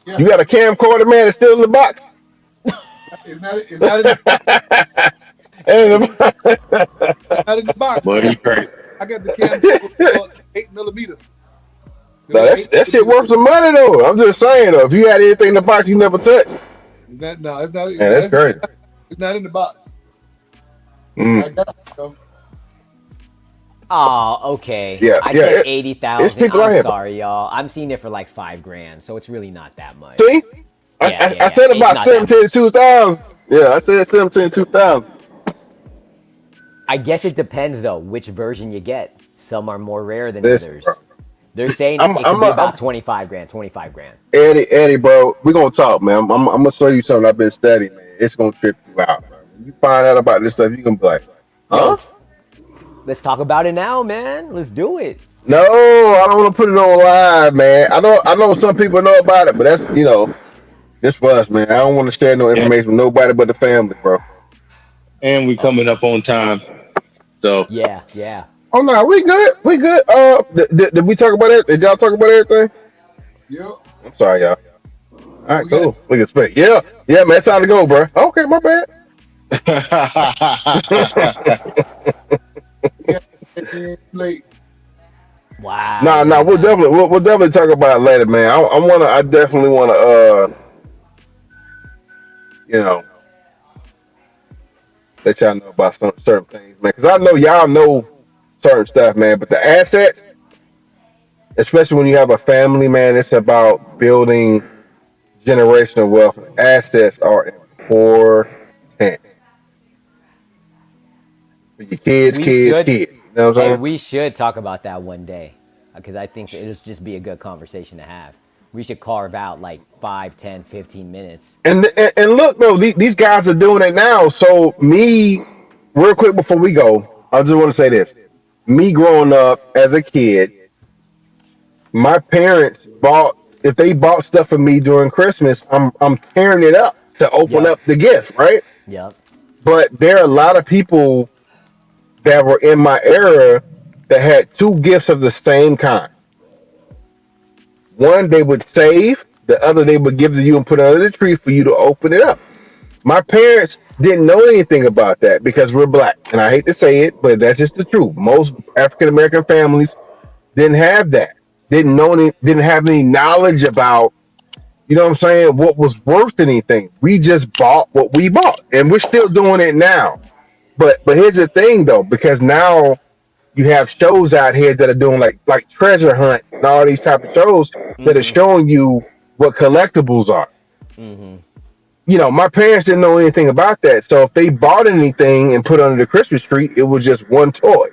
yeah. You got a camcorder, man? It's still in the box. It's not in the And the- it's not in the box. I Buddy, got crazy. I got the camcorder 8 millimeter. The no, little that's eight that shit millimeter. worth some money though. I'm just saying though, if you had anything in the box you never touched, man, It's not. No, it's not. that's crazy. It's not in the box. I Mm. got it. So Oh, okay. Yeah, I yeah. said It's 80,000. people I'm out here. sorry, y'all. I'm seeing it for like 5 grand, so it's really not that much. See, I, Yeah, I, yeah, I yeah. said It's about not that 17 to much. 2,000. Yeah, I said 17 to 2,000. I guess it depends though which version you get. Some are more rare than Listen, bro. others. They're saying I'm it could I'm be a, I'm about 25 grand, 25 grand. Eddie, bro. We're gonna talk, man. I'm gonna show you something I've been studying, man. It's gonna trip you out, bro. When you find out about this stuff, you gonna be like, Yo, huh? let's talk about it now, man. Let's do it. No, I don't want to put it on live, man. I know some people know about it, but that's this for us, man. I don't want to share no Yeah, information with nobody but the family, bro. and we Oh, coming up on time, so yeah, yeah. Oh no, we good. We good. Did we talk about it? Did y'all talk about everything? yeah, I'm sorry, y'all. All yeah. right, cool. We can speak. Yeah, yeah, man. It's time to go, bro. Okay, my bad. We got late. Wow, Nah, yeah. we'll definitely talk about it later, man. I definitely wanna you know let y'all know about some certain things, man. Because I know y'all know certain stuff, man. But the assets, especially when you have a family, man, it's about building generational wealth. Assets are important for your kids, We kids, should, kids. You know what hey, I'm saying? we should talk about that one day because I think it'll just be a good conversation to have. We should carve out like 5, 10, 15 minutes. And look though, these guys are doing it now. So me, real quick before we go, I just want to say this: me growing up as a kid, my parents bought if they bought stuff for me during Christmas, I'm tearing it up to open Yup, up the gift, right? yup. But there are a lot of people that were in my era that had two gifts of the same kind. One they would save, the other they would give to you and put under the tree for you to open it up. My parents didn't know anything about that because we're black. And I hate to say it, but that's just the truth. Most African American families didn't have that. Didn't have any knowledge about, you know what I'm saying, what was worth anything. We just bought what we bought. And we're still doing it now. But here's the thing though, because now you have shows out here that are doing like treasure hunt and all these type of shows that are showing you what collectibles are. My parents didn't know anything about that. So if they bought anything and put under the Christmas tree, it was just one toy.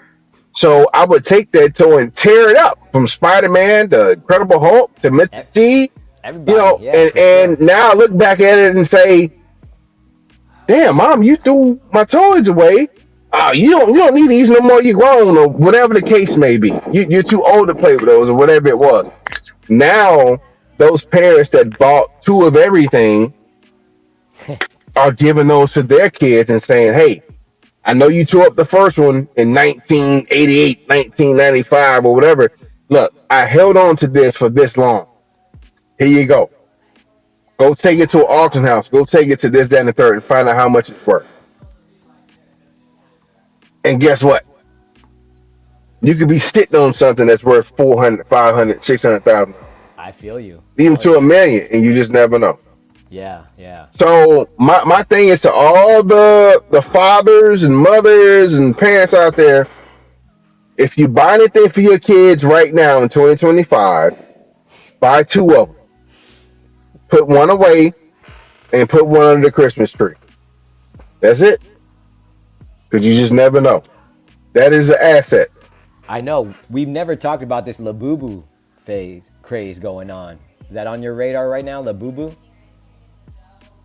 So I would take that toy and tear it up from Spider-Man to Incredible Hulk to Mr. E- T, Everybody, yeah, and for sure. now I look back at it and say, damn, mom, you threw my toys away. oh, you don't need these no more. You're grown or whatever the case may be. You're too old to play with those or whatever it was. Now those parents that bought two of everything are giving those to their kids and saying, "Hey, I know you tore up the first one in 1988, 1995, or whatever. Look, I held on to this for this long. Here you go. Go take it to an auction house. Go take it to this, that, and the third, and find out how much it's worth. And guess what? You could be sitting on something that's worth 400, 500, 600,000, I feel you. even Oh to a yeah. million, and you just never know. Yeah, yeah. So my thing is to all the fathers and mothers and parents out there, if you buy anything for your kids right now in 2025, buy two of them. Put one away and put one under the Christmas tree. That's it. Because you just never know. That is an asset. I know. We've never talked about this Labubu phase craze going on. Is that on your radar right now, Labubu?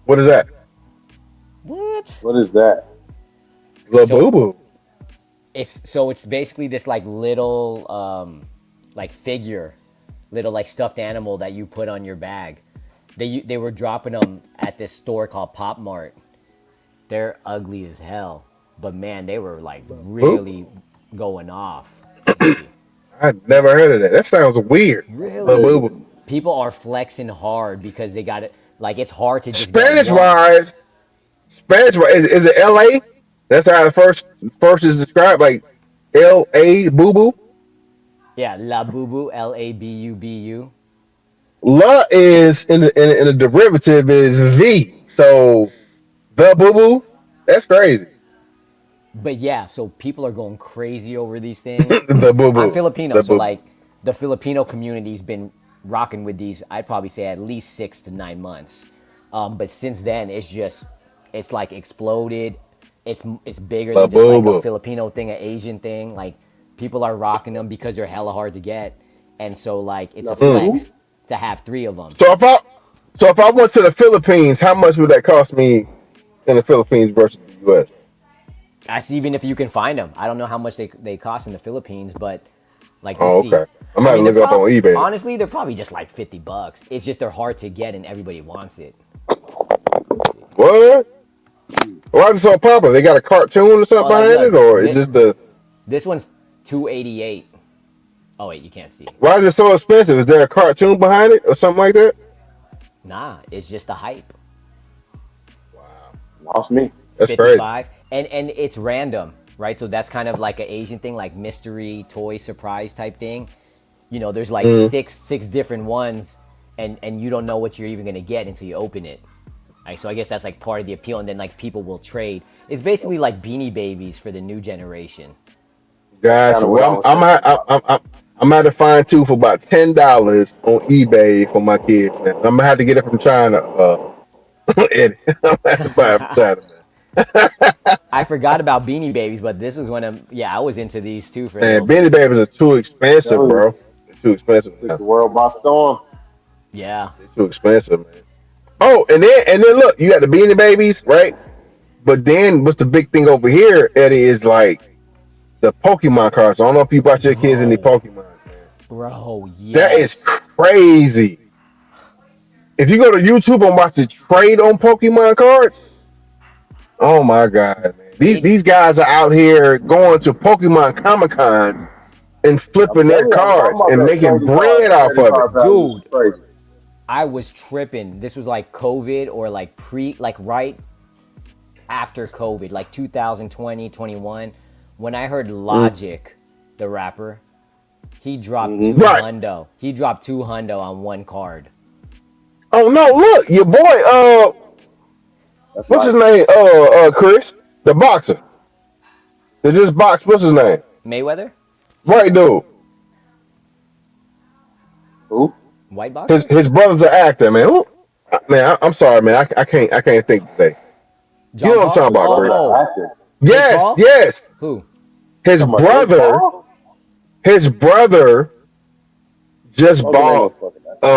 What is that? What? What is that? La Boo So Boo. it's basically this like little like figure, little like stuffed animal that you put on your bag. They were dropping them at this store called Pop Mart. They're ugly as hell, but man, they were like Boo. really going off. Let me see. I never heard of that. That sounds weird. La Boo Really, Boo. people are flexing hard because they got it. Like it's hard to just get Spanish one. wise, Spanish wise, is it L.A.? That's how the first is described, like L.A. Boo Boo. Yeah, Labubu, Labubu. La is in the derivative is V. So the Boo Boo. That's crazy. But yeah, so people are going crazy over these things. The Boo I'm Boo. Filipino, The so Boo Boo. like the Filipino community's been rocking with these. I'd probably say at least 6 to 9 months. But since then, it's like exploded. It's bigger The than just Boo like a Boo. Filipino thing, an Asian thing. Like people are rocking them because they're hella hard to get, and so like it's a Mm. flex to have three of them. So if I went to the Philippines, how much would that cost me in the Philippines versus the U.S.? That's even if you can find them. I don't know how much they cost in the Philippines, but like let's Oh, see. okay. I'm I gonna mean, they're look it up on probably eBay. honestly they're probably just like $50. It's just they're hard to get and everybody wants it. Let's see. What? Why is it so popular? They got a cartoon or something Oh, like behind look, it, or it's just the this one's 288. Oh wait, you can't see. why is it so expensive? Is there a cartoon behind it or something like that? Nah, it's just the hype. Lost me. That's crazy. 55, and it's random, right? So that's kind of like an Asian thing, like mystery toy surprise type thing. You know, there's like Mm. six different ones, and you don't know what you're even gonna get until you open it. Right, so I guess that's like part of the appeal, and then like people will trade. It's basically like Beanie Babies for the new generation. Gotcha. Kind of what I Well, was thinking about. I'm gonna find two for about $10 on eBay for my kids, man. I'm gonna have to get it from China. Eddie. I'm gonna have to buy it from China, man. I forgot about Beanie Babies, but this was one of yeah, I was into these too for a Man, little bit. Beanie Babies are too expensive, Telling you, bro. They're too expensive took now. the world by storm. Yeah, They're too expensive, man. Oh, and then look, you got the Beanie Babies, right? But then what's the big thing over here, Eddie, is like the Pokemon cards. I don't know if you bought your kids any bro, Pokemon, man. bro, That is yes. crazy. If you go to YouTube and watch the trade on Pokemon cards, oh my god, man. These It these guys are out here going to Pokemon Comic Cons and I'm flipping their telling you, I'm talking cards about and that making bread off trading of it. card values is dude, crazy. I was tripping. This was like COVID or like like right after COVID, like 2020, 21. When I heard Mm. Logic, the rapper, he dropped Hmm. two Right. hundo. He dropped two hundo on one card. Oh no, look, your boy, That's what's his like, name? Chris, the boxer. They just box. What's his name? Mayweather? Right, dude. who? White His boxer? his brother's an actor, man. Man, I'm sorry, man. I can't think today. You know John what I'm talking Paul? His about, Oh, brother's Chris? an oh. actor. Jake Yes, Paul? yes. Who? His Talking about Jake brother, Paul? his brother just Brother ain't no bought fucking actor.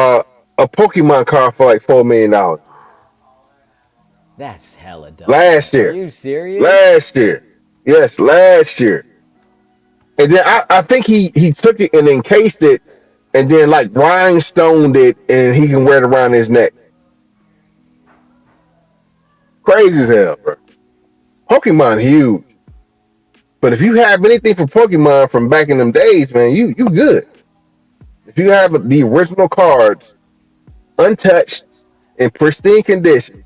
a Pokemon card for like $4 million That's hella dope. last Are year. you serious? Last year. Yes, last year. And then I think he took it and encased it and then like rhinestoned it and he can wear it around his neck. Crazy as hell, bro. Pokemon huge. But if you have anything from Pokemon from back in them days, man, you good. If you have the original cards untouched in pristine condition,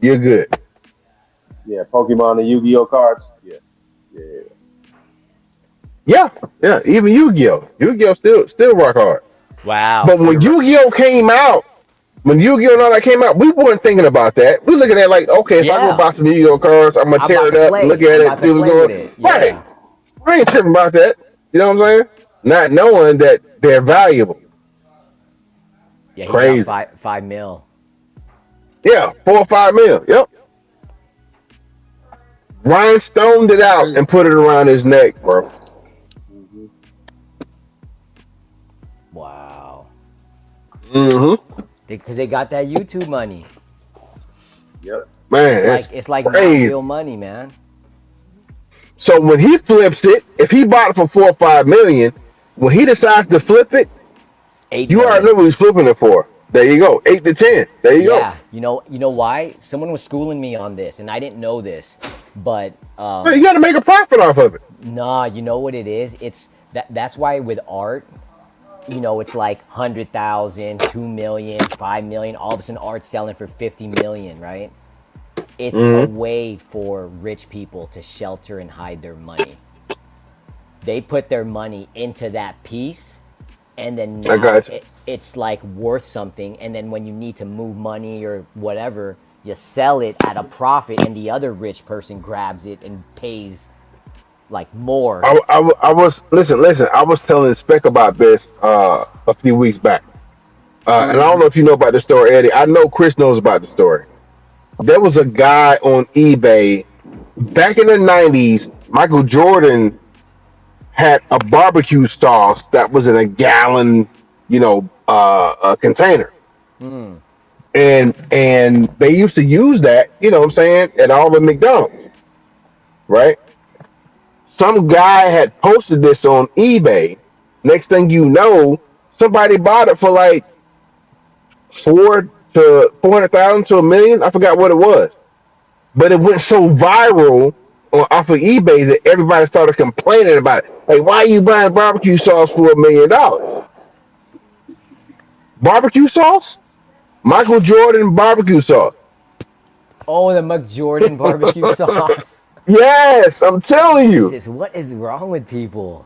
you're good. Yeah, Pokemon and Yu-Gi-Oh cards. Yeah, yeah. Yeah, yeah. Even Yu-Gi-Oh, Yu-Gi-Oh still rock hard. Wow. But when Yu-Gi-Oh came out, when Yu-Gi-Oh and all that came out, we weren't thinking about that. We looking at it like, okay, if I go Yeah. buy some Yu-Gi-Oh cards, I'm gonna I'm tear about it to up, look play. at I'm it, about to see what's play with going. it. Right. Yeah. I ain't tripping about that. You know what I'm saying? Not knowing that they're valuable. Yeah, he dropped Crazy. five mil. Yeah, 4 or 5 mil. Yep. Rhinestoned it out Crazy. and put it around his neck, bro. Hmm. Wow. Mm-hmm. Because they got that YouTube money. Yep. Man, it's It's like not crazy. real money, man. So when he flips it, if he bought it for 4 or 5 million, when he decides to flip it, Eight you already million. know what he's flipping it for. There you go. 8 to 10. There you go. Yeah, you know why? Someone was schooling me on this, and I didn't know this, but Well, you got to make a profit off of it. nah, you know what it is? It's that's why with art, it's like 100,000, 2 million, 5 million. All of a sudden, art's selling for 50 million, right? It's a Mm-hmm. way for rich people to shelter and hide their money. They put their money into that piece, and then I now got you. it's like worth something. And then when you need to move money or whatever, you sell it at a profit, and the other rich person grabs it and pays like more. I was listen. I was telling Spec about this a few weeks back, and I don't know if you know about the story, Eddie. I know Chris knows about the story. There was a guy on eBay back in the '90s. Michael Jordan had a barbecue sauce that was in a gallon, container, and they used to use that, what I'm saying, at all the McDonald's, right? Some guy had posted this on eBay. Next thing you know, somebody bought it for like 400,000 to 1 million. I forgot what it was, but it went so viral off of eBay that everybody started complaining about it. Like, why are you buying barbecue sauce for $1 million? Barbecue sauce? Michael Jordan barbecue sauce. Oh, the McJordan barbecue sauce. Yes, I'm telling you, Jesus, what is wrong with people?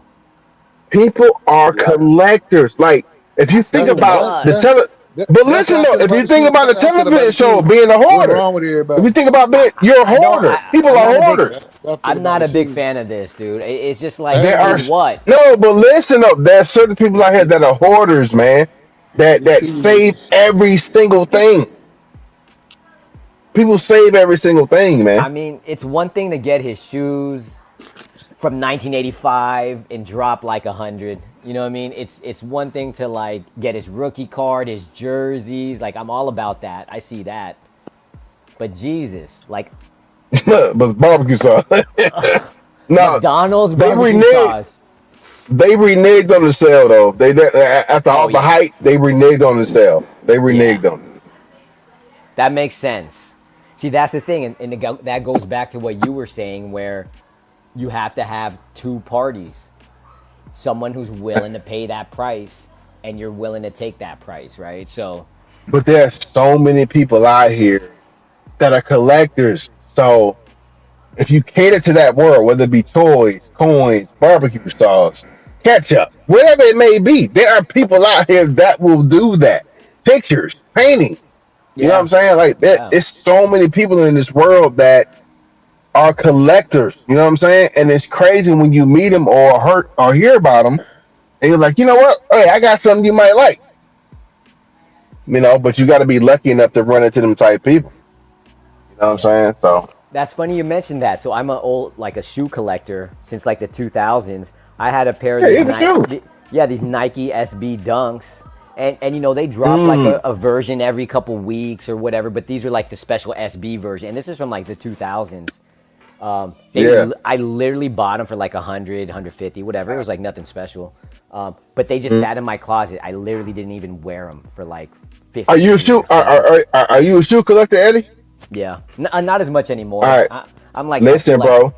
people are Yeah. collectors. Like, if you That's think too That's about that's the much. that's tele, but that's listen how I though, feel if about you the think shoe. about the That's how I feel about television the show shoe. being a What's hoarder, wrong with if you everybody? think about being, you're a I don't. hoarder. People I'm are not a big. hoarders. That's how I feel I'm about not the a big shoe. fan of this, dude. It's just like There I are for am. what? no, but listen though, there's certain people out here that are hoarders, man. That These that shoes. save every single thing. People save every single thing, man. I mean, it's one thing to get his shoes from 1985 and drop like 100. You know what I mean? It's one thing to like get his rookie card, his jerseys. Like I'm all about that. I see that. But Jesus, like But barbecue sauce. No, McDonald's they barbecue reneged. sauce. They reneged on the sale though. After Oh all the yeah, hype, they reneged on the sale. They yeah. reneged on it. That makes sense. See, that's the thing, that goes back to what you were saying, where you have to have two parties. Someone who's willing to pay that price, and you're willing to take that price, right? So, But there's so many people out here that are collectors. So if you cater to that world, whether it be toys, coins, barbecue sauce, ketchup, whatever it may be, there are people out here that will do that. Pictures, painting. You know what I'm yeah, saying? Like that, yeah. it's so many people in this world that are collectors. You know what I'm saying? And it's crazy when you meet them or hear about them, and you're like, you know what? Hey, I got something you might like. But you got to be lucky enough to run into them type people. You know what I'm Yeah. saying? So That's funny you mentioned that. So I'm like a shoe collector since like the 2000s. I had a pair of yeah, these even still. these Nike SB Dunks, and they drop like Mm, a version every couple weeks or whatever. But these are like the special SB version, and this is from like the 2000s. Yeah. I literally bought them for like 100, 150, whatever. It was like nothing special. But they just Mhm. sat in my closet. I literally didn't even wear them for like Are you a 15 shoe? years. Like just Are you a shoe collector, Eddie? yeah, not as much All anymore. right. I'm like I feel Listen, like bro.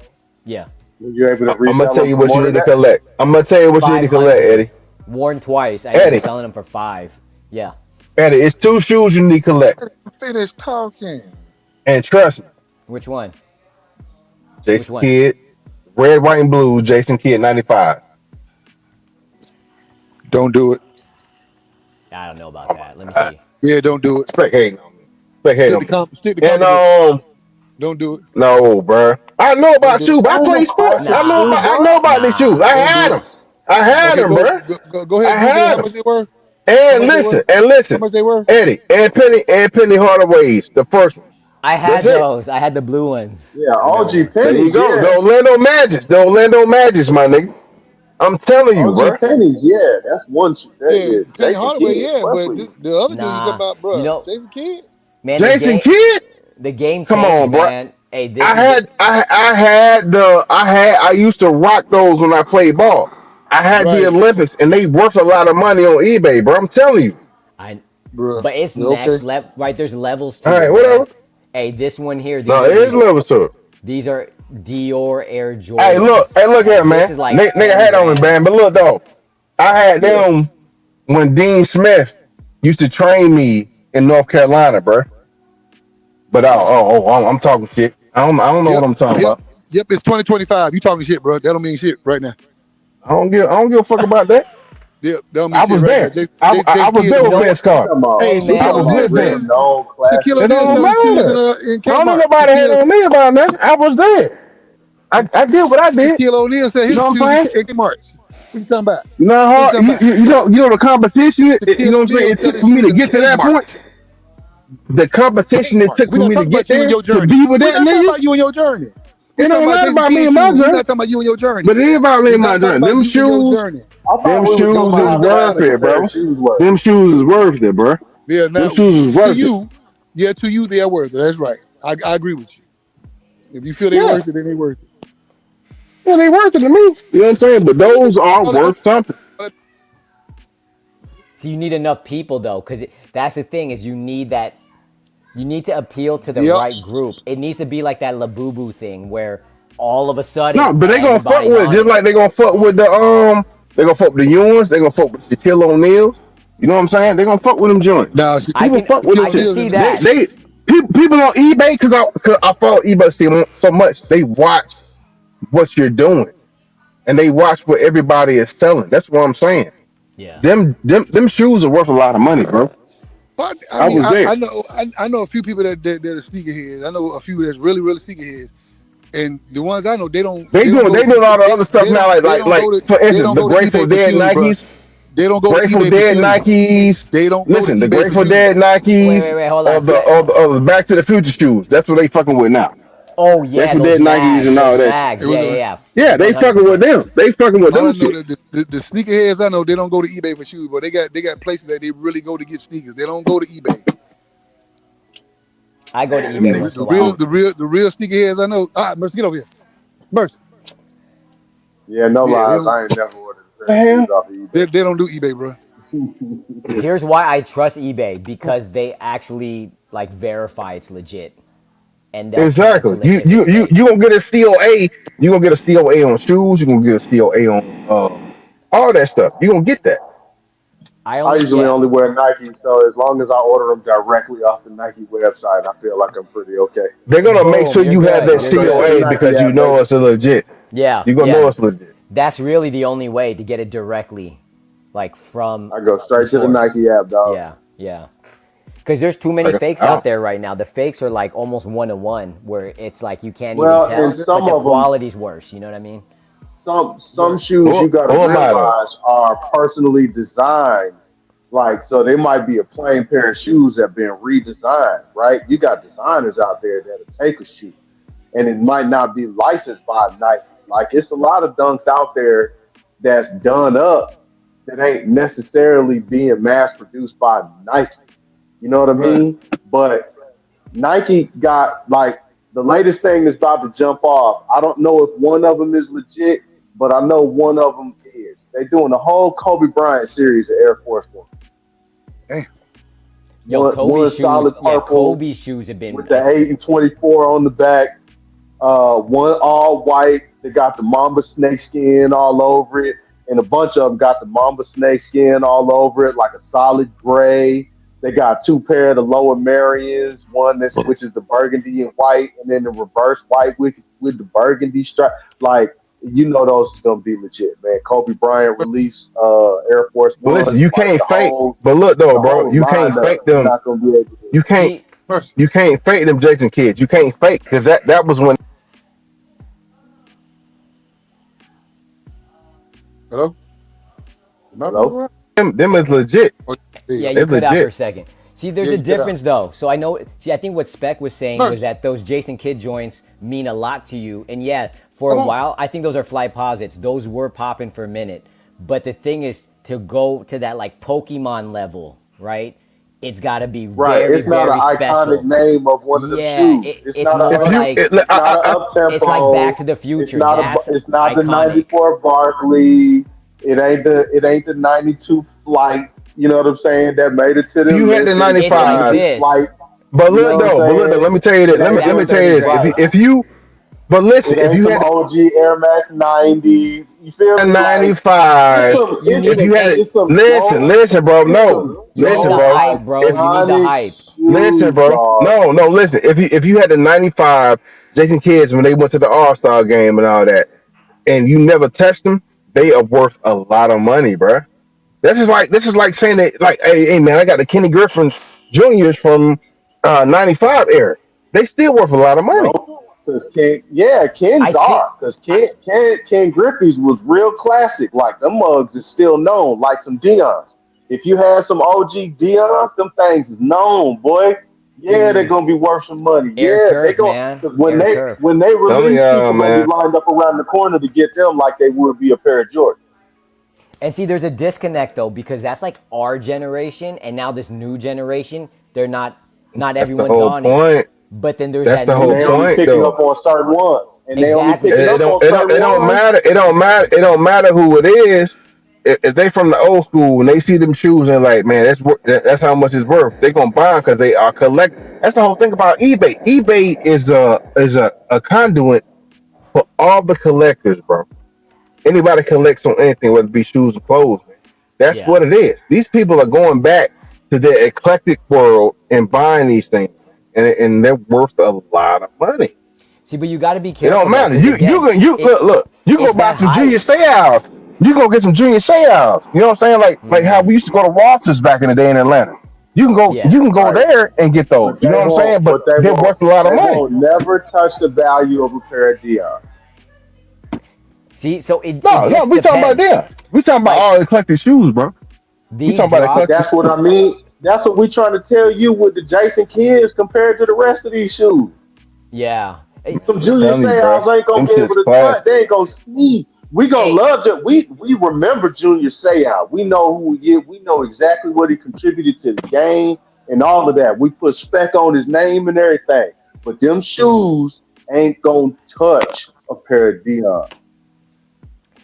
yeah, Were you able to I'm gonna resell tell them you for what you more need than to that? collect. I'm gonna tell you what you need to collect, 500 Eddie. worn twice. I ended up Eddie. selling them for 5. Yeah, Eddie. It's two shoes you need to collect, Finish talking. and trust me, which one? Which Jason ones? Kidd, red, white, and blue. Jason Kidd, 95. Don't do it. I don't know about Oh my that. Let me God. see. Yeah, don't do it. Spec hating on me. Spec hating on me. Stick to And compliment. Don't do it. no, bro. I know Don't about do it. shoes. I That ain't no play sports. classic Nah, shoe, I bro. know about these shoes. nah. I Don't had do it. them. I had Okay, them, bro. go ahead I and Google it. had How them. much they were? How And much they were? listen, and How listen, much they were? Eddie and Penny Hardaway's the first one. I That's had it. those. I had the blue ones. Yeah, I remember OG them. There you pennies, go. yeah. The Orlando Magic, my nigga. I'm telling you, bro. OG pennies, yeah. That's one shoe. That, Yeah, yeah. Penny Jason Hardaway, Kidd, yeah, but especially. the other dude you talking Nah, about, you bro, know, Jason Kidd? man, Jason Kidd, the game come changed, on, bro. man. Hey, this is the I used to rock those when I played ball. I had the Right, Olympics, and they worth a lot of money on eBay, bro. I'm telling you. I, bro. but it's Yeah, okay. next level, right? There's levels All to right, it, man. whatever. Hey, this one here, No, it is levels to it. these are Dior Air Hey, Jordans. look here, Like this man. is like Nigga 10 had on me, man. grand. But look, though, I had Yeah. them when Dean Smith used to train me in North Carolina, bro. But I'm talking shit. I don't know what Yep, I'm talking yep, about. yep. It's 2025. You talking shit, bro? That don't mean shit right now. I don't give a fuck about that. Yep, that don't mean I shit was right now. there. I Jason was Kidd. there You with know Vince what? You Carter. talking about, Hey, Hey, you I man, talking Shaquille was about O'Neal with real selling Vince. known Shaquille classic It O'Neal don't selling shoes. shoes matter. in I don't know Kmart. nobody hate on me about that. I was there. I did what I did. Shaquille O'Neal selling You his know what shoes I'm saying? in Kmart. What you talking about? You know how What you hard talking about? you know the competition. You Shaquille know what I'm saying? O'Neal It took selling for me shoes to in get to that point. Kmart. The competition it Kmart. took We're for not me to talking get about you and there your to journey. be with We're that not talking nigga. about you and your journey. It We're talking don't about matter Jason about me Kidd and my shoes. We're journey, not talking about you and your journey. but it is about me We're and my not talking journey. about you and your journey. I thought we was Your talking about Is how journey don't much worth matter. a it, pair of bro. shoes was. Them shoes is worth it, bro. They're Them not shoes is to worth it. you. Yeah, to you they are worth it. That's right. I agree with you. If you feel they Yeah, worth it, then they worth it. yeah, they worth it to me. You know what I'm saying? But those are All that- worth something. so you need enough people though, because that's the thing is you need that. You need to appeal to the Yep. right group. It needs to be like that Labubu thing where all of a sudden No, but they gonna fuck everybody's with it on just it. like they gonna fuck with they gonna fuck with the Ewans, they gonna fuck with the Shaquille O'Neals. You know what I'm saying? They gonna fuck with them joints. Now I People can fuck with Shaquille the I can shit. O'Neal's see in the that. mix. People on eBay cause I follow eBay so much. They watch what you're doing and they watch what everybody is selling. That's what I'm saying. Yeah. Them shoes are worth a lot of money, bro. But I I mean, was there. I know a few people that are sneakerheads. I know a few that's really sneakerheads. And the ones I know, they don't go They to doing all the other stuff now, for they instance, don't the go to Grateful eBay for Dead shoes, bro. Nikes. They don't go to Grateful eBay for Dead shoes. Nikes. They don't go to Listen, the eBay for Grateful shoes. Dead Nikes Wait, hold on. of the Back to the Future shoes. That's what they fucking with now. Oh yeah, Grateful those Dead Nikes mags, and all those that shit. It mags. was Yeah, yeah, a, yeah. Yeah, they One hundred fucking with percent. them. They fucking with all I them know shit. that the sneakerheads I know they don't go to eBay for shoes, but they got places that they really go to get sneakers. They don't go to eBay. I go to eBay Them once niggas in a The while. real stupid. the real the real sneakerheads I know. Mercy, get over here. Mercy. Yeah, no Yeah, lies. I ain't never ordered a The pair of shoes hell? off of they don't do eBay, bro. eBay. Here's why I trust eBay because they actually like verify it's legit and they'll Exactly. cancel it if it's fake. You gonna get a steel A. You gonna get a steel A on shoes. You gonna get a steel A on all that stuff. You gonna get that. I I only usually get only wear Nike, so as long as I order them directly off the Nike website, I feel like I'm pretty okay. They're gonna make boom, sure you're you have good. that Go You're straight steel to the good. A Nike because you app, know baby. it's a legit. Yeah, You're gonna know yeah. it's legit. That's really the only way to get it directly, like from I go the straight to the source. Nike app, dog. Yeah, yeah. Because there's too many Like fakes I out don't. there right now. The fakes are like almost 1-to-1, where it's like you can't even Well, and tell, but some the of them, quality's worse. You know what I mean? some shoes you got to Who am I though? realize are personally designed. Like, so they might be a plain pair of shoes that been redesigned, right? You got designers out there that'll take a shoe and it might not be licensed by Nike. Like, it's a lot of dunks out there that's done up that ain't necessarily being mass produced by Nike. You know what I Right. mean? But Nike got like The latest thing that's about to jump off. I don't know if one of them is legit, but I know one of them is. They're doing the whole Kobe Bryant series of Air Force One. Damn. Yo, One Kobe's shoes. solid Yeah, purple Kobe's shoes have been. with the 8 and 24 on the back. One all white. They got the Mamba snake skin all over it, and a bunch of them got the Mamba snake skin all over it, like a solid gray. They got two pair of the Lower Marions, one that's which is the burgundy and white, and then the reverse white with the burgundy stripe. Like you know, those is gonna be legit, man. Kobe Bryant released Air Force But listen, Ones, you like can't fake. But look the though, bro, whole you can't lineup. fake You're them. not gonna be able to. You can't. See, First, You can't fake them Jason kids. You can't fake because that was when hello? Am I Hello. right? them is legit. Or, yeah, yeah. you They're cut out for a legit. second. See, there's Yeah, a you cut out. difference though. So I know. See, I think what Spec was saying was First, that those Jason Kidd joints mean a lot to you, and yeah, for a come on. while, I think those are flight posits. Those were popping for a minute, but the thing is to go to that like Pokemon level, right? It's got to be Right. very, It's not an very iconic special. name of one of them Yeah, shoes. It's it's not a more If you, like it, it's not an up it's like Back tempo. to the It's Future. not That's it's not the iconic. 94 Barkley. It ain't the 92 flight. You know what I'm saying? That made it to the you had the Olympics. It's It ain't like the 95, this. flight. but You look know what I'm though, saying? let me tell you that. It Let ain't me That's the tell you 30 this. right. grand. If you, but listen, It if ain't you some had OG Air Max 90s. You feel the me? Like it's 95, some You it's if need you some had it, hey, it's some listen, dope listen, bro, it's no, some you need listen, the dope bro, hype, bro. if You need the iconic hype. listen, shoes, bro, dog. no, listen, if you had the 95 Jason Kids when they went to the All Star game and all that, and you never touched them, they are worth a lot of money, bro. This is like saying that like hey man, I got the Kenny Griffin Juniors from '95 era. They still worth a lot of money. Nope. Because I Ken's think are. Because Ken Griffey's was real classic. Like them mugs is still known, like some Dion's. If you had some OG Dion's, them things is known, boy. Yeah, they're gonna be worth some money. Air Yeah, they Turf, going man. because when Air they Turf. when they Tell me, release, people gonna be man. lined up around the corner to get them like they would be a pair of Jordans. And see, there's a disconnect though because that's like our generation, and now this new generation, they're not That's the everyone's whole on it. point. But then there's That's that the And whole new they only point, picking though. up on certain ones. And they only exactly. picking It up don't on it don't certain it don't ones. matter. It don't matter who it is. If they from the old school and they see them shoes and like, man, that's how much it's worth. They gonna buy them because they are collect. That's the whole thing about eBay. eBay is a conduit for all the collectors, bro. Anybody collects on anything, whether it be shoes or clothes, man. That's Yeah. what it is. These people are going back to their eclectic world and buying these things, and they're worth a lot of money. See, but you got to be It don't careful though, matter. because again, You it look. You go it's buy that some junior hype. sales. You go get some junior sales. You know what I'm saying? Like how we used to go to Walters back in the day in Atlanta. Yeah. You can go Right. there and get those. But You know they what I'm won't. saying? But But they they're won't. worth a lot of They money. won't never touch the value of a pair of Dion's. See, so it No, just we talking about depends. them. We talking about Like all eclectic shoes, bro. We these talking about drop. eclectic That's what shoes. I mean. That's what we trying to tell you with the Jason Kids compared to the rest of these shoes. Yeah. Some junior Telling you, bro. sales ain't gonna Them be able shit's to touch. classic. They ain't gonna see. We gonna Hey, love it. We remember Junior Seau. We know who he is. We know exactly what he contributed to the game and all of that. We put spec on his name and everything. But them shoes ain't gonna touch a pair of Dion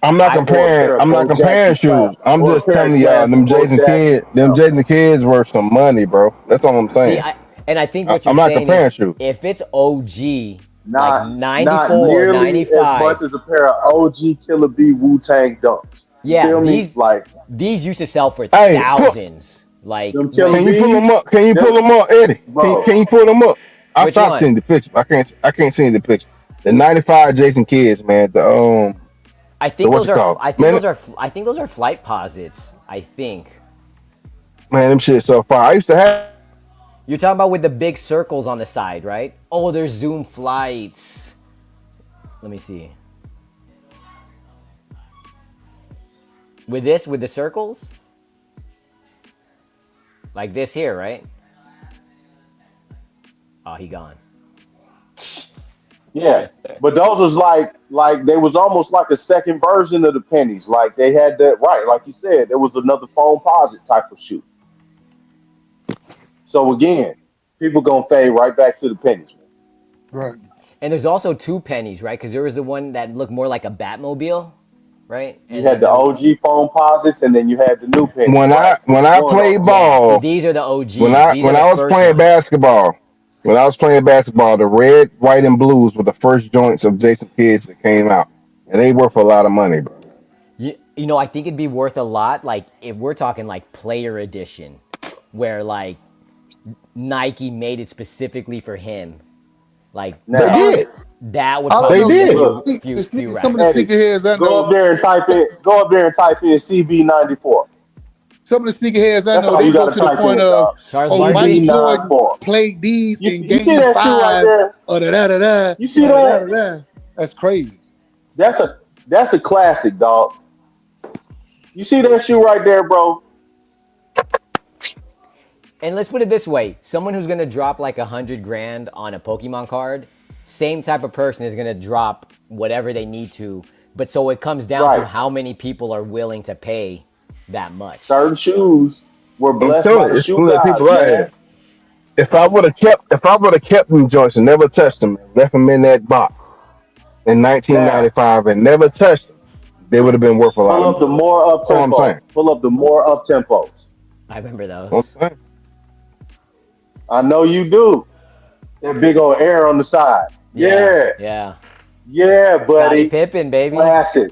I'm not I or a comparing. pair of I'm not Bo comparing Jackson shoes. classic I'm or a just pair of telling y'all classic them Bo Jason Jackson. kids, them No. Jason kids worth some money, bro. That's all I'm see. saying. I think what you're I'm not saying is comparing shoes. if it's OG like Not 94, nearly as much 95. as a pair of OG Killer B Wu Tang dunks. You Yeah, feel me? Like these used to sell for Hey, thousands. Like them Killer can when you pull them Bees, up? Can you pull them them up, Eddie? bro. Can you pull them up? I which tried to one? send the picture. I can't send the picture. The '95 Jason Kids, man. I The think what those you are call man, I think those are flight posits. I think. man, them shit so far. I used to have. You're talking about with the big circles on the side, right? Oh, there's Zoom flights. Let me see. With the circles? Like this here, right? Oh, he gone. Yeah. But those was like they was almost like a second version of the pennies. Like they had that right, like you said, there was another phone posit type of shoe. So again, people gonna fade right back to the pennies, man. Right. And there's also two pennies, right? Because there was the one that looked more like a Batmobile, right? You And had then the there, OG foam posits, and then you had the new pennies, right? It When was I one on played them. yeah. See, ball, these are the OGs. These are when the I was first playing ones. basketball, when I was playing basketball, the red, white, and blues were the first joints of Jason Kids that came out, and they worth a lot of money, bro. You know, I think it'd be worth a lot, like if we're talking like player edition, where like Nike made it specifically for him. Like They Now, Uh, did, that would I don't they probably know. be a did. look, few Some of the racks. Eddie, sneakerheads I go know, up there and type in. Go up there and type in CB94. some of the sneakerheads I That's know, all they you go got to to the type point in, of, dog. Charles oh, Barkley. Michael Jordan CB94. played these in You see game that shoe right 5 there? or da da da da You see or da that? da da. That's crazy. That's a that's a classic, dog. You see that shoe right there, bro? And let's put it this way: someone who's gonna drop like 100 grand on a Pokemon card, same type of person is gonna drop whatever they need to. But so it comes down to Right. how many people are willing to pay that much. Certain shoes were I'm blessed by telling the you, it's shoe some of the gods, people out man. here. If I would have kept them joints and never touched them, and left them in that box in Now, 1995 and never touched them, they would have been worth a lot pull of up money. the more up That's all I'm tempos. saying. Pull up the more up tempos. I remember That's those. all I'm saying. I know you do. That big old air on the side. Yeah, Yeah, yeah. yeah, Scottie buddy. Pippen, baby. Classic.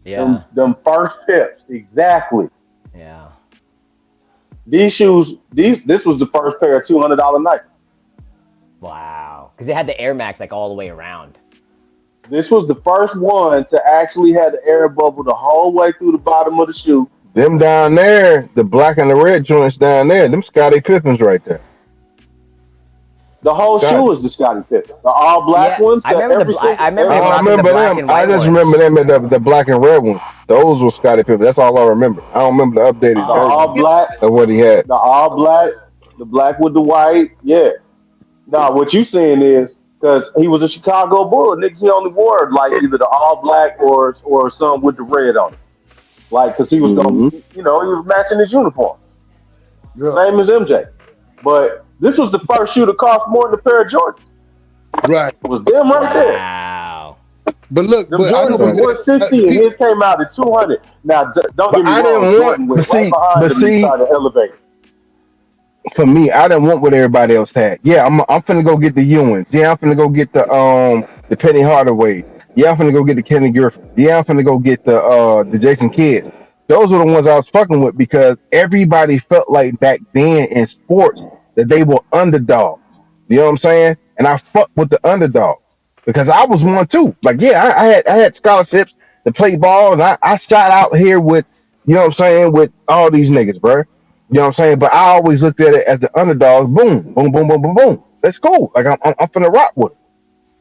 Yeah, Them first pips. Exactly. yeah. These shoes. This was the first pair of $200 Nike. Wow. Because it had the Air Max like all the way around. This was the first one to actually have the air bubble the whole way through the bottom of the shoe. Them down there, the black and the red joints down there, them Scotty Pippins right there. The whole Scotty. shoe is the Scottie Pippen. The all black Yeah, ones I got remember every I single remember every him I don't rocking the remember black them. and I white just remember ones. them at the black and red ones. Those were Scotty Pippen. That's all I remember. I don't remember the updated the version all Oh, black, of what he had. the all black, the black with the white. Yeah. Now what you saying is because he was a Chicago Bull, nigga, he only wore like either the all black or some with the red on it. Like because he was gonna, Hmm. he was matching his uniform, Yeah, same as MJ. But this was the first shoe to cost more than a pair of Jordans. right. Was them right there. wow. But look, Them but I know Jordans was people But, that 160 and his came out at 200. Now, don't get me I wrong, didn't want. Jordan went right behind But him and he see, started elevating. for me, I didn't want what everybody else had. Yeah, I'm finna go get the Ewins. Yeah, I'm finna go get the Penny Hardaways. Yeah, I'm finna go get the Kenny Griffins. Yeah, I'm finna go get the Jason Kids. Those were the ones I was fucking with because everybody felt like back then in sports that they were underdogs. You know what I'm saying? And I fucked with the underdogs because I was one too. Like, yeah, I had scholarships to play ball, and I shot out here with, you know what I'm saying, with all these niggas, bro. You know what I'm saying? But I always looked at it as the underdog. Boom, boom, boom, boom, boom, boom. That's cool. Like I'm finna rock with it.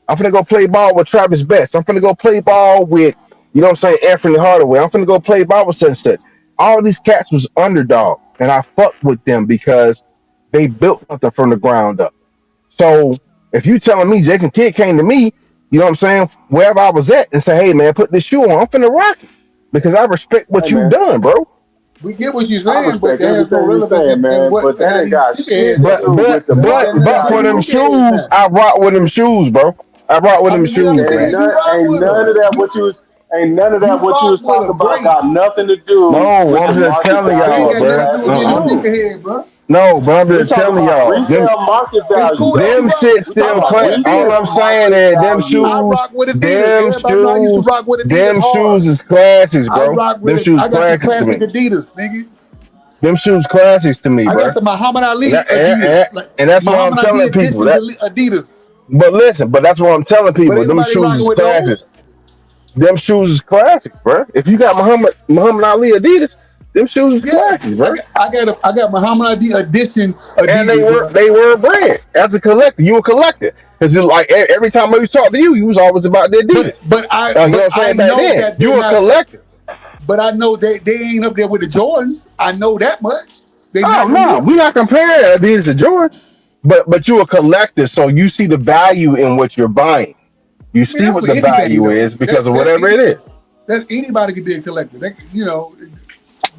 I'm finna go play ball with Travis Best. I'm finna go play ball with, you know what I'm saying, Anthony Hardaway. I'm finna go play ball with such and such. All these cats was underdogs, and I fucked with them because they built something from the ground up. So if you telling me Jason Kidd came to me, you know what I'm saying, wherever I was at, and say, hey man, put this shoe on, I'm finna rock it because I respect Hey, what you man, done, bro. we get what you're I saying, but respect that has no everything you're relevance saying, in man, what but that how ain't these got shit sneakerheads to But now. do with the That market ain't but how for these value them of the sneakerheads shoe. shoes, now. I rock with them shoes, bro. I rock with I them mean, yeah, shoes, Ain't man. you none, rock ain't with none them. of that what you was, ain't none of that You what you rock was with talking them, about great. got nothing to do No, with I'm the just market telling They ain't value y'all, of got the nothing to bro. do with last being a shoe. sneakerhead, bro. No, but I'm We just talking telling about y'all, retail market It's value, cool that though. you them rock. shit We I talking still rock about with class. All Adidas. I'm retail saying market is value. I rock with Adidas. Everybody know I used to rock with Adidas them hard. shoes is classics, I bro. rock with Them it. shoes I got some classics to classic me. Adidas, nigga. Them shoes classics to me, I got bro. some Muhammad And, Ali that, Adidas, like and that's what I'm Muhammad Ali telling people. editions That, Adidas. but listen, but that's what I'm telling But people. ain't Them nobody shoes rocking is with those. classics. Them shoes is classics, bro. If you got Muhammad Ali Adidas, them shoes is Yeah, classics, bro. I got Muhammad Ali edition And Adidas, bro. they were a brand as a collector. You a collector because like every time I talk to you, you was always about the Adidas. You know what I'm I saying? Back know then, that they're you a not. collector. But I know they ain't up there with the Jordans. I know that much. They Oh not gonna no, be. we not comparing Adidas to Jordan, but you a collector, so you see the value in what you're buying. You I mean, see that's what for the anything value though. is because of whatever it is. That's anybody can be a collector.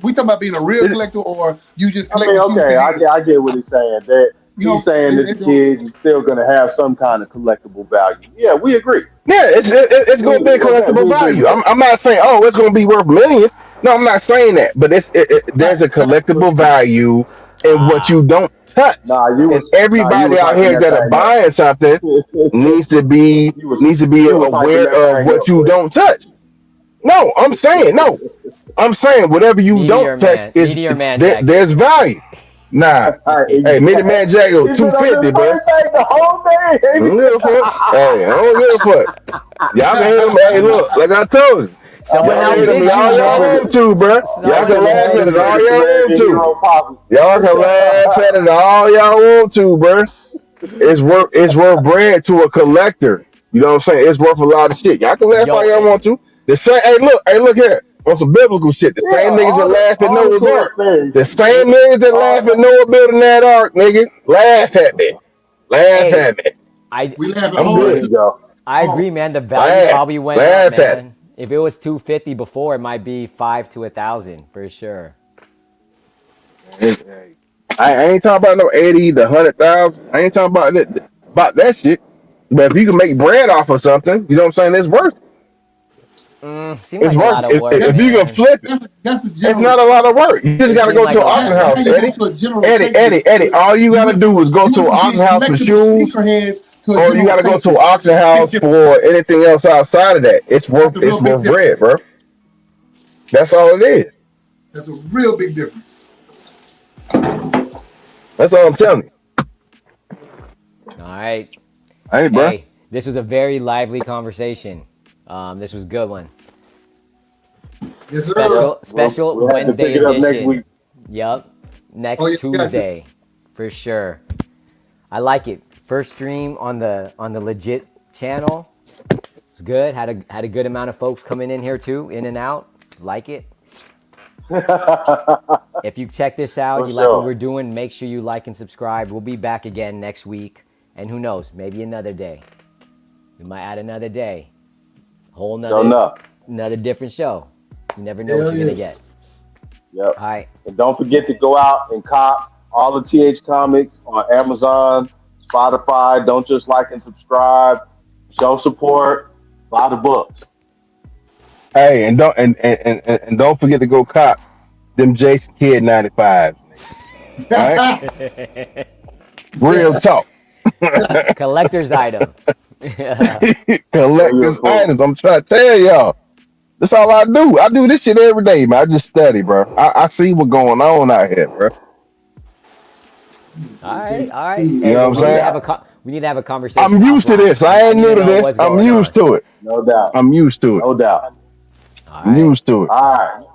We talking about being a real It, collector or you just I mean, collecting shoes to okay, have. I get what he's saying. That you He's know, saying that the it don't. kids is still going to have some kind of collectible value. Yeah, we agree. Yeah, it's We going to be a okay. collectible We agree value. with that. I'm not saying it's going to be worth millions. No, I'm not saying that. But there's Fact, a fact, collectible value in what Ah, you don't touch, and You everybody was out hyping here that that are thing up. buying something needs to be you was needs to be you was hyping aware that of thing what up, you boy. don't touch. No, I'm saying no. I'm saying whatever you don't touch is Meteor Man jacket. there's value. Nah, All right, hey, Minute Man Jack was he's been on this 250, bro. first thing the whole day. I don't give a fuck. Hey, I don't give a fuck. Y'all can hate him. Hey, look, like I told you, Someone y'all can hate him outbid you, all y'all man. want to, bro. Y'all Someone can laugh outbid at it He all you. the y'all want American to. hero possible. Y'all can laugh at it all y'all want to, bro. It's worth bread to a collector. You know what I'm saying? It's worth a lot of shit. Y'all can laugh all Yo, y'all want to. The same hey look here. On some biblical shit. The Yeah, same niggas that laugh at all the Noah's correct Ark. things. The same niggas that laugh at All, Noah building that ark, nigga. Laugh at me. Laugh hey, at me. I we laugh at I'm all there good. too. you go. I All. agree, man. The value Laugh. probably went up, Laugh at it. man. If it was 250 before, it might be 5 to 1,000 for sure. Hey, I ain't talking about no 80 to 100,000. I ain't talking about that shit. But if you can make bread off of something, you know what I'm saying? It's worth it. Seems It's like a worth lot of it. work, If That's you can man. flip it, that's the it's general. not a lot of work. You just It got to seemed go like to a an lot of auction That's work. how house, you go Eddie. to a general Eddie, collector. Eddie, Eddie. All you got to do is go You to an went from auction being house for collectible shoes, sneakerheads to a or you general got to go to an collector. auction Big house difference. for anything else outside of that. It's worth That's a it's real big worth difference. bread, bro. That's all it is. That's a real big difference. That's all I'm telling you. All right. Hey, bro. Hey, this was a very lively conversation. This was a good one. Yes, sir. Yep. Special We'll have to pick Wednesday it up next edition. week. Yup. Oh Next yeah, we got you. Tuesday, for sure. I like it. First stream on the legit channel. It's good. Had a good amount of folks coming in here too, in and out. Like it. For If you check this out, you like what sure. we're doing, make sure you like and subscribe. We'll be back again next week. And who knows, maybe another day. We might add another day. Whole Don't nother know. another different show. You never know what Hell you're gonna yeah. get. Yep. All right. And don't forget to go out and cop all the TH comics on Amazon, Spotify. Don't just like and subscribe. Show support. Buy the books. Hey, and don't forget to go cop them Jason Kidd 95. All right, real talk. Collector's item. Show your Collectors food. items. I'm trying to tell y'all. That's all I do. I do this shit every day, man. I just study, bro. I see what's going on out here, bro. All right, all right. You Hey, know what but I'm we need No to saying? have doubt. we need to have a I'm conversation used to offline. this. I I ain't need new to to know this. what's I'm going used on. to it. No doubt. I'm used to it. No doubt. All I'm right. used to it. All right.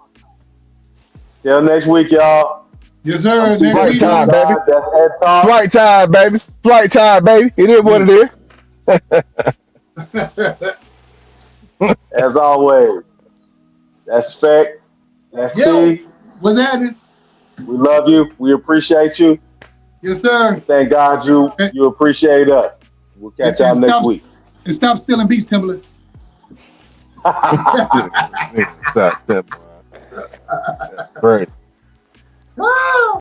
Till next week, y'all. Yes, I'm sir. Next CJ Flight week. time, East baby. Side. That's Ed Talk. Flight time, baby. Flight time, baby. It is what Yeah. it is. As always, that's Spec. That's Yo, T. what's happening? We love you. We appreciate you. Yes, sir. And thank God And, you appreciate us. We'll catch y'all and next stop week. and stop stealing beach Timberland. Nigga, stop that, boy. That's crazy.